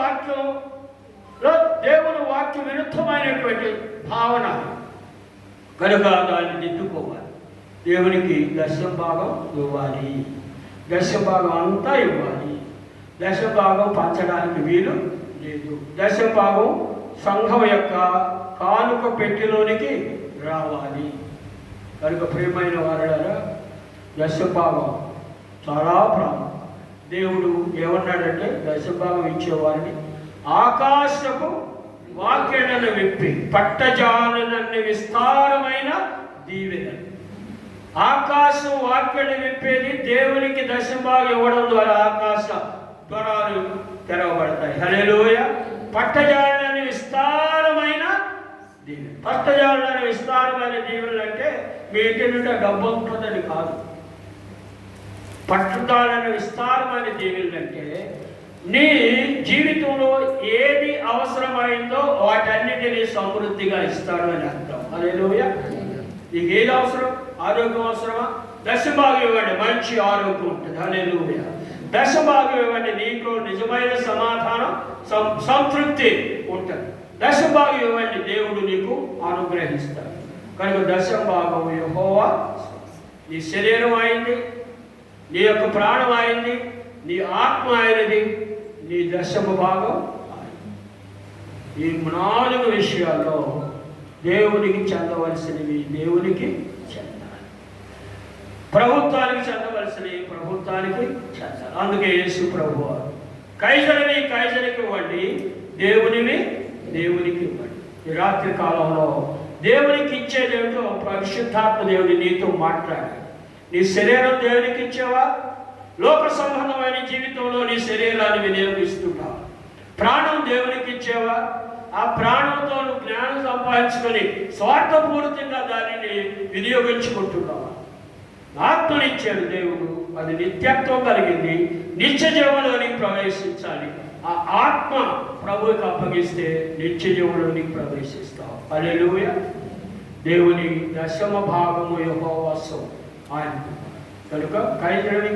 వాక్య విరుద్ధమైనటువంటి భావన కనుక దాన్ని దిద్దుకోవాలి. దేవునికి దశభాగం ఇవ్వాలి, దశభాగం అంతా ఇవ్వాలి. దశభాగం పంచడానికి వీలు లేదు. దశభాగం సంఘం యొక్క కానుక పెట్టిలోనికి రావాలి. కనుక ప్రియమైన వారులారా, దశభాగం చాలా ప్రాముఖ్యం. దేవుడు ఏమన్నాడంటే దశభాగం ఇచ్చేవారిని ఆకాశపు వాక్యలను విప్పి పట్టజాలనన్ని విస్తారమైన దీవెన. ఆకాశం వాక్యను విప్పేది దేవునికి దశభాగం ఇవ్వడం ద్వారా ఆకాశ ద్వారాలు తెరవబడతాయి. హల్లెలూయా. పట్టజాలనన్ని విస్తారమైన దీవెన. పట్టజాలనన్ని విస్తారమైన దీవెనలు అంటే మీ ఇంటి నుండి డబ్బు ఉంటుందని కాదు. పట్టుదలని విస్తారమైన దీవెనలు అంటే నీ జీవితంలో ఏది అవసరమైందో వాటన్నిటినీ సమృద్ధిగా ఇస్తాడు అని అర్థం. హల్లెలూయా. నీకు ఏది అవసరం? ఆరోగ్యం అవసరమా? దశభాగం ఇవ్వండి, మంచి ఆరోగ్యం ఉంటుంది. హల్లెలూయా. దశభాగం ఇవ్వండి, నీకు నిజమైన సమాధానం సంతృప్తి ఉంటుంది. దశభాగం ఇవ్వండి, దేవుడు నీకు అనుగ్రహిస్తాడు. కనుక దశభాగం యెహోవా. నీ శరీరం అయింది, నీ యొక్క ప్రాణం అయింది, నీ ఆత్మ అయినది, నీ దశమ భాగం. ఈ 4 విషయాల్లో దేవునికి చెందవలసినవి దేవునికి చెందాలి, ప్రభుత్వానికి చెందవలసినవి ప్రభుత్వానికి చెందాలి. అందుకే యేసు ప్రభువు కైసరుని కైసరికి ఇవ్వండి, దేవునివి దేవునికి ఇవ్వండి. ఈ రాత్రి కాలంలో దేవునికి ఇచ్చేదేమిటో పరిశుద్ధాత్మ దేవుని నీతో మాట్లాడాలి. నీ శరీరం దేవునికి ఇచ్చేవా? లోక సంబంధమైన జీవితంలో నీ శరీరాన్ని వినియోగిస్తున్నావా? ప్రాణం దేవునికి ఇచ్చేవా? ఆ ప్రాణంతో నువ్వు జ్ఞానం సంపాదించుకొని స్వార్థపూరితంగా దానిని వినియోగించుకుంటున్నావా? ఆత్మనిచ్చాడు దేవుడు, అది నిత్యత్వం కలిగింది, నిత్య జీవంలోనికి ప్రవేశించాలి. ఆ ఆత్మ ప్రభువుకి అప్పగిస్తే నిత్య జీవంలోనికి ప్రవేశిస్తావు. హల్లెలూయా. దేవుని దశమ భాగము యెహోవా సొమ్ము ఆయన. కనుక కైజరవి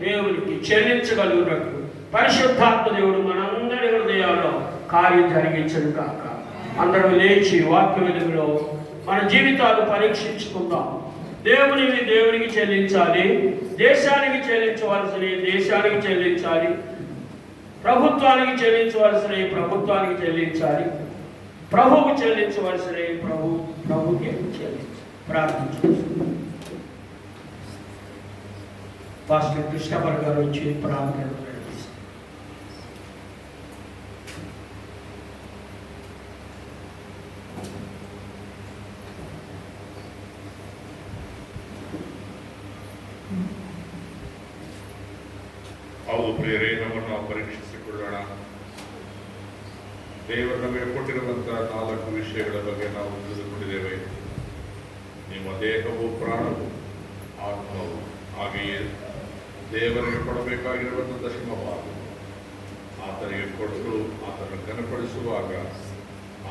దేవునికి చెల్లించగలుగునట్లు పరిశుద్ధాత్మ దేవుడు మనందరి హృదయాల్లో కార్యం జరిగించను కాక. అందరూ లేచి వాక్య వెలుగులో మన జీవితాలు పరీక్షించుకుందాం. దేవునికి చెల్లించాలి, దేశానికి చెల్లించవలసినవి దేశానికి చెల్లించాలి, ప్రభుత్వానికి చెల్లించవలసినవి ప్రభుత్వానికి చెల్లించాలి, ప్రభువుకు చెల్లించవలసినవి ప్రభుకి చెల్లించాలి. ప్రార్థించాలి. పాస్టర్ కృష్ణపర్ గారు వచ్చి ప్రార్థన నడిపిస్తారు. ಹೌದು ಪ್ರಿಯರೇ, ನಮ್ಮನ್ನು ನಾವು ಪರೀಕ್ಷಿಸಿಕೊಳ್ಳೋಣ. ದೇವರು ನಮಗೆ ಕೊಟ್ಟಿರುವಂತಹ 4 ವಿಷಯಗಳ ಬಗ್ಗೆ ನಾವು ತಿಳಿದುಕೊಂಡಿದ್ದೇವೆ. ನಿಮ್ಮ ದೇಹವು, ಪ್ರಾಣವು, ಆತ್ಮವು, ಹಾಗೆಯೇ ದೇವರಿಗೆ ಕೊಡಬೇಕಾಗಿರುವಂಥ ದಶಮ ಭಾಗ ಆತನಿಗೆ ಕೊಟ್ಟು ಆತನ ಘನಪಡಿಸುವಾಗ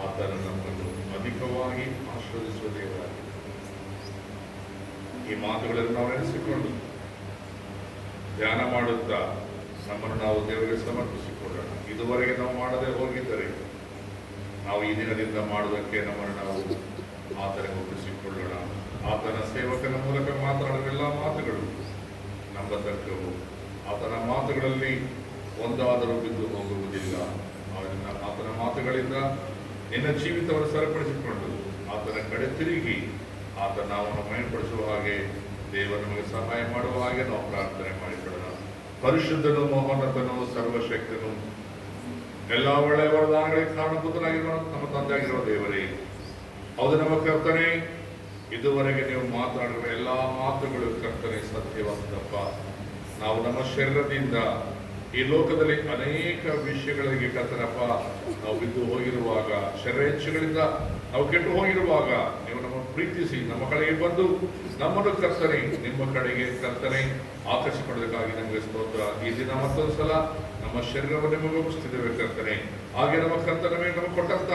ಆತನ ನಮ್ಮನ್ನು ಅಧಿಕವಾಗಿ ಆಶೀರ್ವದಿಸುವ ದೇವರಾಗಿದೆ. ಈ ಮಾತುಗಳನ್ನು ನಾವು ನೆನೆಸಿಕೊಂಡು ಧ್ಯಾನ ಮಾಡುತ್ತಾ ನಮ್ಮನ್ನು ನಾವು ದೇವರಿಗೆ ಸಮರ್ಪಿಸಿಕೊಳ್ಳೋಣ. ಇದುವರೆಗೆ ನಾವು ಮಾಡದೆ ಹೋಗಿದ್ದರೆ ನಾವು ಈ ದಿನದಿಂದ ಮಾಡುವುದಕ್ಕೆ ನಮ್ಮನ್ನು ನಾವು ಆತನಿಗೆ ಒಪ್ಪಿಸಿಕೊಳ್ಳೋಣ. ಆತನ ಸೇವಕನ ಮೂಲಕ ಮಾತನಾಡುವ ಎಲ್ಲ ಮಾತುಗಳು ನಂಬತಕ್ಕವು. ಆತನ ಮಾತುಗಳಲ್ಲಿ ಒಂದಾದರೂ ಬಿದ್ದು ಹೋಗುವುದಿಲ್ಲ. ಆತನ ಮಾತುಗಳಿಂದ ನಿನ್ನ ಜೀವಿತವನ್ನು ಸರಿಪಡಿಸಿಕೊಂಡು ಆತನ ಕಡೆ ತಿರುಗಿ ಆತನ ನಾವನ್ನು ಮಯಪಡಿಸುವ ಹಾಗೆ ದೇವರು ನಮಗೆ ಸಹಾಯ ಮಾಡುವ ಹಾಗೆ ನಾವು ಪ್ರಾರ್ಥನೆ ಮಾಡಿಕೊಳ್ಳೋಣ. ಪರಿಶುದ್ಧನು, ಮಹೋನ್ನತನು, ಸರ್ವಶಕ್ತನು, ಎಲ್ಲ ಒಳ್ಳೆಯ ವರದಾನಗಳಿಗೆ ಕಾರಣಭೂತನಾಗಿರುವ ನಮ್ಮ ತಂದೆಯಾಗಿರುವ ದೇವರೇ, ಹೌದು ನಮ್ಮ ಕರ್ತನೆ, ಇದುವರೆಗೆ ನೀವು ಮಾತನಾಡಿರುವ ಎಲ್ಲ ಮಾತುಗಳು ಕರ್ತನೆ ಸತ್ಯವಂತಪ್ಪ. ನಾವು ನಮ್ಮ ಶರೀರದಿಂದ ಈ ಲೋಕದಲ್ಲಿ ಅನೇಕ ವಿಷಯಗಳಿಗೆ ಕರ್ತನಪ್ಪ ನಾವು ಬಿದ್ದು ಹೋಗಿರುವಾಗ, ಶರೀರೇಚ್ಛೆಗಳಿಂದ ನಾವು ಕೆಟ್ಟು ಹೋಗಿರುವಾಗ ನೀವು ನಮ್ಮನ್ನು ಪ್ರೀತಿಸಿ ನಮ್ಮ ಕಡೆಗೆ ಬಂದು ನಮ್ಮನ್ನು ಕರ್ತನೆ ನಿಮ್ಮ ಕಡೆಗೆ ಕರ್ತನೆ ಆಕರ್ಷಿಕೊಳ್ಳೋದಕ್ಕಾಗಿ ನಮಗೆ ಸ್ತೋತ್ರ. ಈ ದಿನ ಮತ್ತೊಂದು ಸಲ ನಮ್ಮ ಶರೀರವನ್ನು ನಿಮಗೆ ಒಪ್ಪಿಸ್ತಿದ್ದೇವೆ ಕರ್ತನೆ. ಹಾಗೆ ನಮ್ಮ ಕರ್ತನೆ ನಮಗೆ ಕೊಟ್ಟಂತ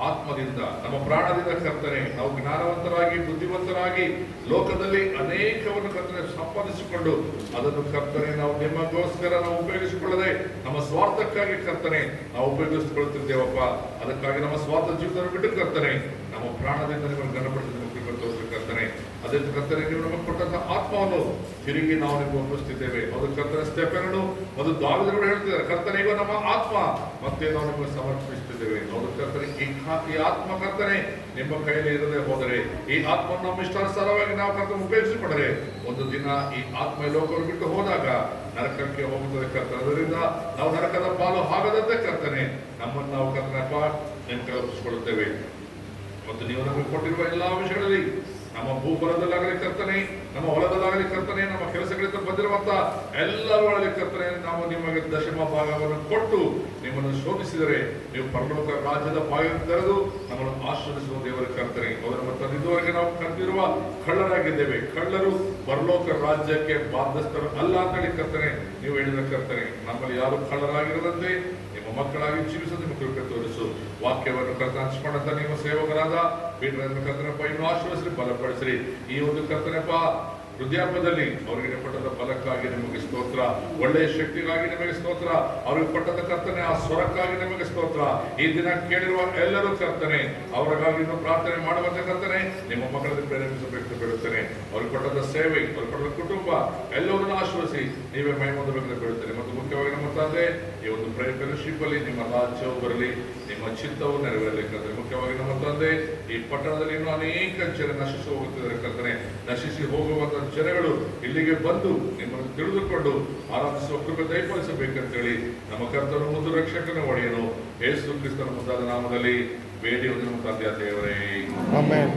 ಆತ್ಮದಿಂದ, ನಮ್ಮ ಪ್ರಾಣದಿಂದ ಕರ್ತನೆ ನಾವು ಜ್ಞಾನವಂತರಾಗಿ, ಬುದ್ಧಿವಂತರಾಗಿ ಲೋಕದಲ್ಲಿ ಅನೇಕವನ್ನು ಕರ್ತನೆ ಸಂಪಾದಿಸಿಕೊಂಡು ಅದನ್ನು ಕರ್ತನೆ ನಾವು ನಿಮಗೋಸ್ಕರ ನಾವು ಉಪಯೋಗಿಸಿಕೊಳ್ಳದೆ ನಮ್ಮ ಸ್ವಾರ್ಥಕ್ಕಾಗಿ ಕರ್ತನೆ ನಾವು ಉಪಯೋಗಿಸಿಕೊಳ್ಳುತ್ತಿದ್ದೇವಪ್ಪ. ಅದಕ್ಕಾಗಿ ನಮ್ಮ ಸ್ವಾರ್ಥ ಜೀವಿತವನ್ನು ಬಿಟ್ಟು ಕರ್ತನೆ ನಮ್ಮ ಪ್ರಾಣದಿಂದ ನಿಮಗೆ ಘನಪಡಿಸಿದ ಕರ್ತನೆ. ಅದೇ ಕರ್ತನೆ ನೀವು ನಮಗೆ ಕೊಟ್ಟಂತಹ ಆತ್ಮವನ್ನು ತಿರುಗಿ ನಾವು ನಿಮಗೆ ಒಪ್ಪಿಸುತ್ತಿದ್ದೇವೆ. ಅದು ಕರ್ತನೆ ಸ್ಟೆಫನನು ಮತ್ತು ದಾವೀದನು ಹೇಳ್ತಿದ್ದಾರೆ, ಕರ್ತನೆ ಈಗ ನಮ್ಮ ಆತ್ಮ ಮತ್ತೆ ನಾವು ನಿಮಗೆ ಸಮರ್ಪಿಸುತ್ತಿದ್ದೇವೆ. ಅದು ಕರ್ತನೆ ಈ ಆತ್ಮ ಕರ್ತನೆ ನಿಮ್ಮ ಕೈಯಲ್ಲಿ ಇರದೆ ಹೋದರೆ, ಈ ಆತ್ಮವನ್ನು ನಮ್ಮ ಇಷ್ಟಾನುಸಾರವಾಗಿ ನಾವು ಕರ್ತನೆ ಉಪಯೋಗಿಸಿಕೊಂಡರೆ ಒಂದು ದಿನ ಈ ಆತ್ಮ ಲೋಕವನ್ನು ಬಿಟ್ಟು ಹೋದಾಗ ನರಕಕ್ಕೆ ಹೋಗುತ್ತದೆ ಕರ್ತನೆ. ಅದರಿಂದ ನಾವು ನರಕದ ಪಾಲು ಆಗದಂತೆ ಕರ್ತನೆ ನಮ್ಮನ್ನು ನಾವು ಕರ್ತನಪ್ಪ ನಿಮಗೆ ಒಪ್ಪಿಸಿಕೊಳ್ಳುತ್ತೇವೆ. ಮತ್ತು ನೀವು ನಮಗೆ ಕೊಟ್ಟಿರುವ ಎಲ್ಲಾ ವಿಷಯಗಳಲ್ಲಿ ನಮ್ಮ ಭೂಪರದಲ್ಲಾಗಲಿ ಕರ್ತನೆ, ನಮ್ಮ ಹೊಲದಲ್ಲಾಗಲಿ ಕರ್ತನೆ, ನಮ್ಮ ಕೆಲಸಗಳಿಂದ ಬಂದಿರುವಂತಹ ಎಲ್ಲವುಗಳಲ್ಲಿ ಕರ್ತನೆ ನಾವು ನಿಮಗೆ ದಶಮ ಭಾಗವನ್ನು ಕೊಟ್ಟು ನಿಮ್ಮನ್ನು ಶೋಧಿಸಿದರೆ ನೀವು ಪರಲೋಕ ರಾಜ್ಯದ ಬಾಗಿಲು ತೆರೆದು ನಮ್ಮನ್ನು ಆಶೀರ್ವದಿಸುವ ದೇವರ ಕರ್ತನೆ. ಅವರ ಮತ್ತು ಇದುವರೆಗೆ ನಾವು ಕರೆದಿರುವ ಕಳ್ಳರಾಗಿದ್ದೇವೆ. ಕಳ್ಳರು ಪರಲೋಕ ರಾಜ್ಯಕ್ಕೆ ಬಾಧ್ಯಸ್ಥರು ಅಲ್ಲ ಅಂತ ಹೇಳಿ ಕರ್ತನೆ ನೀವು ಹೇಳಿದ ಕರ್ತನೆ. ನಮ್ಮಲ್ಲಿ ಯಾರು ಕಳ್ಳರಾಗಿರದಂತೆ ನಿಮ್ಮ ಮಕ್ಕಳಾಗಿ ಜೀವಿಸಲು ನಿಮ್ಮ ಕೃಪೆ ತೋರಿಸು. ವಾಕ್ಯವನ್ನು ಕರ್ತನೆ ಹಂಚಿಕೊಂಡಂತ ನಿಮ್ಮ ಸೇವಕರಾದ ಪೀಠರನ್ನು ಕರ್ತನಪ್ಪ ಇನ್ನೂ ಆಶೀರ್ವದಿಸಿ ಬಲಪಡಿಸಿರಿ. ಈ ಒಂದು ಕರ್ತನಪ್ಪ ವೃದ್ಧಾಪ್ಯದಲ್ಲಿ ಅವರಿಗೆ ಕೊಟ್ಟದ ಬಲಕ್ಕಾಗಿ ನಿಮಗೆ ಸ್ತೋತ್ರ, ಒಳ್ಳೆಯ ಶಕ್ತಿಗಾಗಿ ನಿಮಗೆ ಸ್ತೋತ್ರ, ಅವರಿಗೆ ಕೊಟ್ಟದ ಕರ್ತನೆ ಆ ಸ್ವರಕ್ಕಾಗಿ ನಿಮಗೆ ಸ್ತೋತ್ರ. ಈ ದಿನ ಕೇಳಿರುವ ಎಲ್ಲರೂ ಕರ್ತನೆ ಅವರಿಗಾಗಿ ಪ್ರಾರ್ಥನೆ ಮಾಡುವಂತೆ ಕರ್ತನೆ ನಿಮ್ಮ ಮಕ್ಕಳನ್ನು ಪ್ರೇರೇಪಿಸಬೇಕು ಬಿಡುತ್ತೇನೆ. ಅವ್ರಿಗೆ ಕೊಟ್ಟದ ಸೇವೆ, ಅವ್ರಿಗೆ ಕೊಟ್ಟದ ಕುಟುಂಬ ಎಲ್ಲವನ್ನೂ ಆಶ್ವಸಿ ನೀವೇ ಮೈ ಹೊಂದಬೇಕಂತ ಬಿಡುತ್ತೇನೆ. ಮತ್ತು ಮುಖ್ಯವಾಗಿ ನಮ್ಮ ತಂದೆ ಈ ಒಂದು ಫೆಲೋಶಿಪ್ ಅಲ್ಲಿ ನಿಮ್ಮ ರಾಜ್ಯವು ಬರಲಿ, ನಿಮ್ಮ ಚಿತ್ತವು ನೆರವೇರಲಿಕ್ಕೆ. ಮುಖ್ಯವಾಗಿ ನಮ್ಮ ತಂದೆ ಈ ಪಟ್ಟಣದಲ್ಲಿ ಇನ್ನೂ ಅನೇಕ ಜನ ನಶಿಸಿ ಹೋಗುತ್ತಿದ್ದಾರೆ ಕರ್ತನೆ. ನಶಿಸಿ ಹೋಗುವಂತ ಜನಗಳು ಇಲ್ಲಿಗೆ ಬಂದು ನಿಮ್ಮನ್ನು ತಿಳಿದುಕೊಂಡು ಆರಾಧಿಸುವ ಕೃಪೆ ದಯಪಾಲಿಸಬೇಕಂತೇಳಿ ನಮ್ಮ ಕರ್ತನು ಮತ್ತು ರಕ್ಷಕನ ಒಡೆಯನು ಯೇಸು ಕ್ರಿಸ್ತನ ಮುದ್ದಾದ ನಾಮದಲ್ಲಿ ಬೇಡಿ ನಮ್ಮ ತಂದೆಯ ದೇವರೇ, ಆಮೆನ್.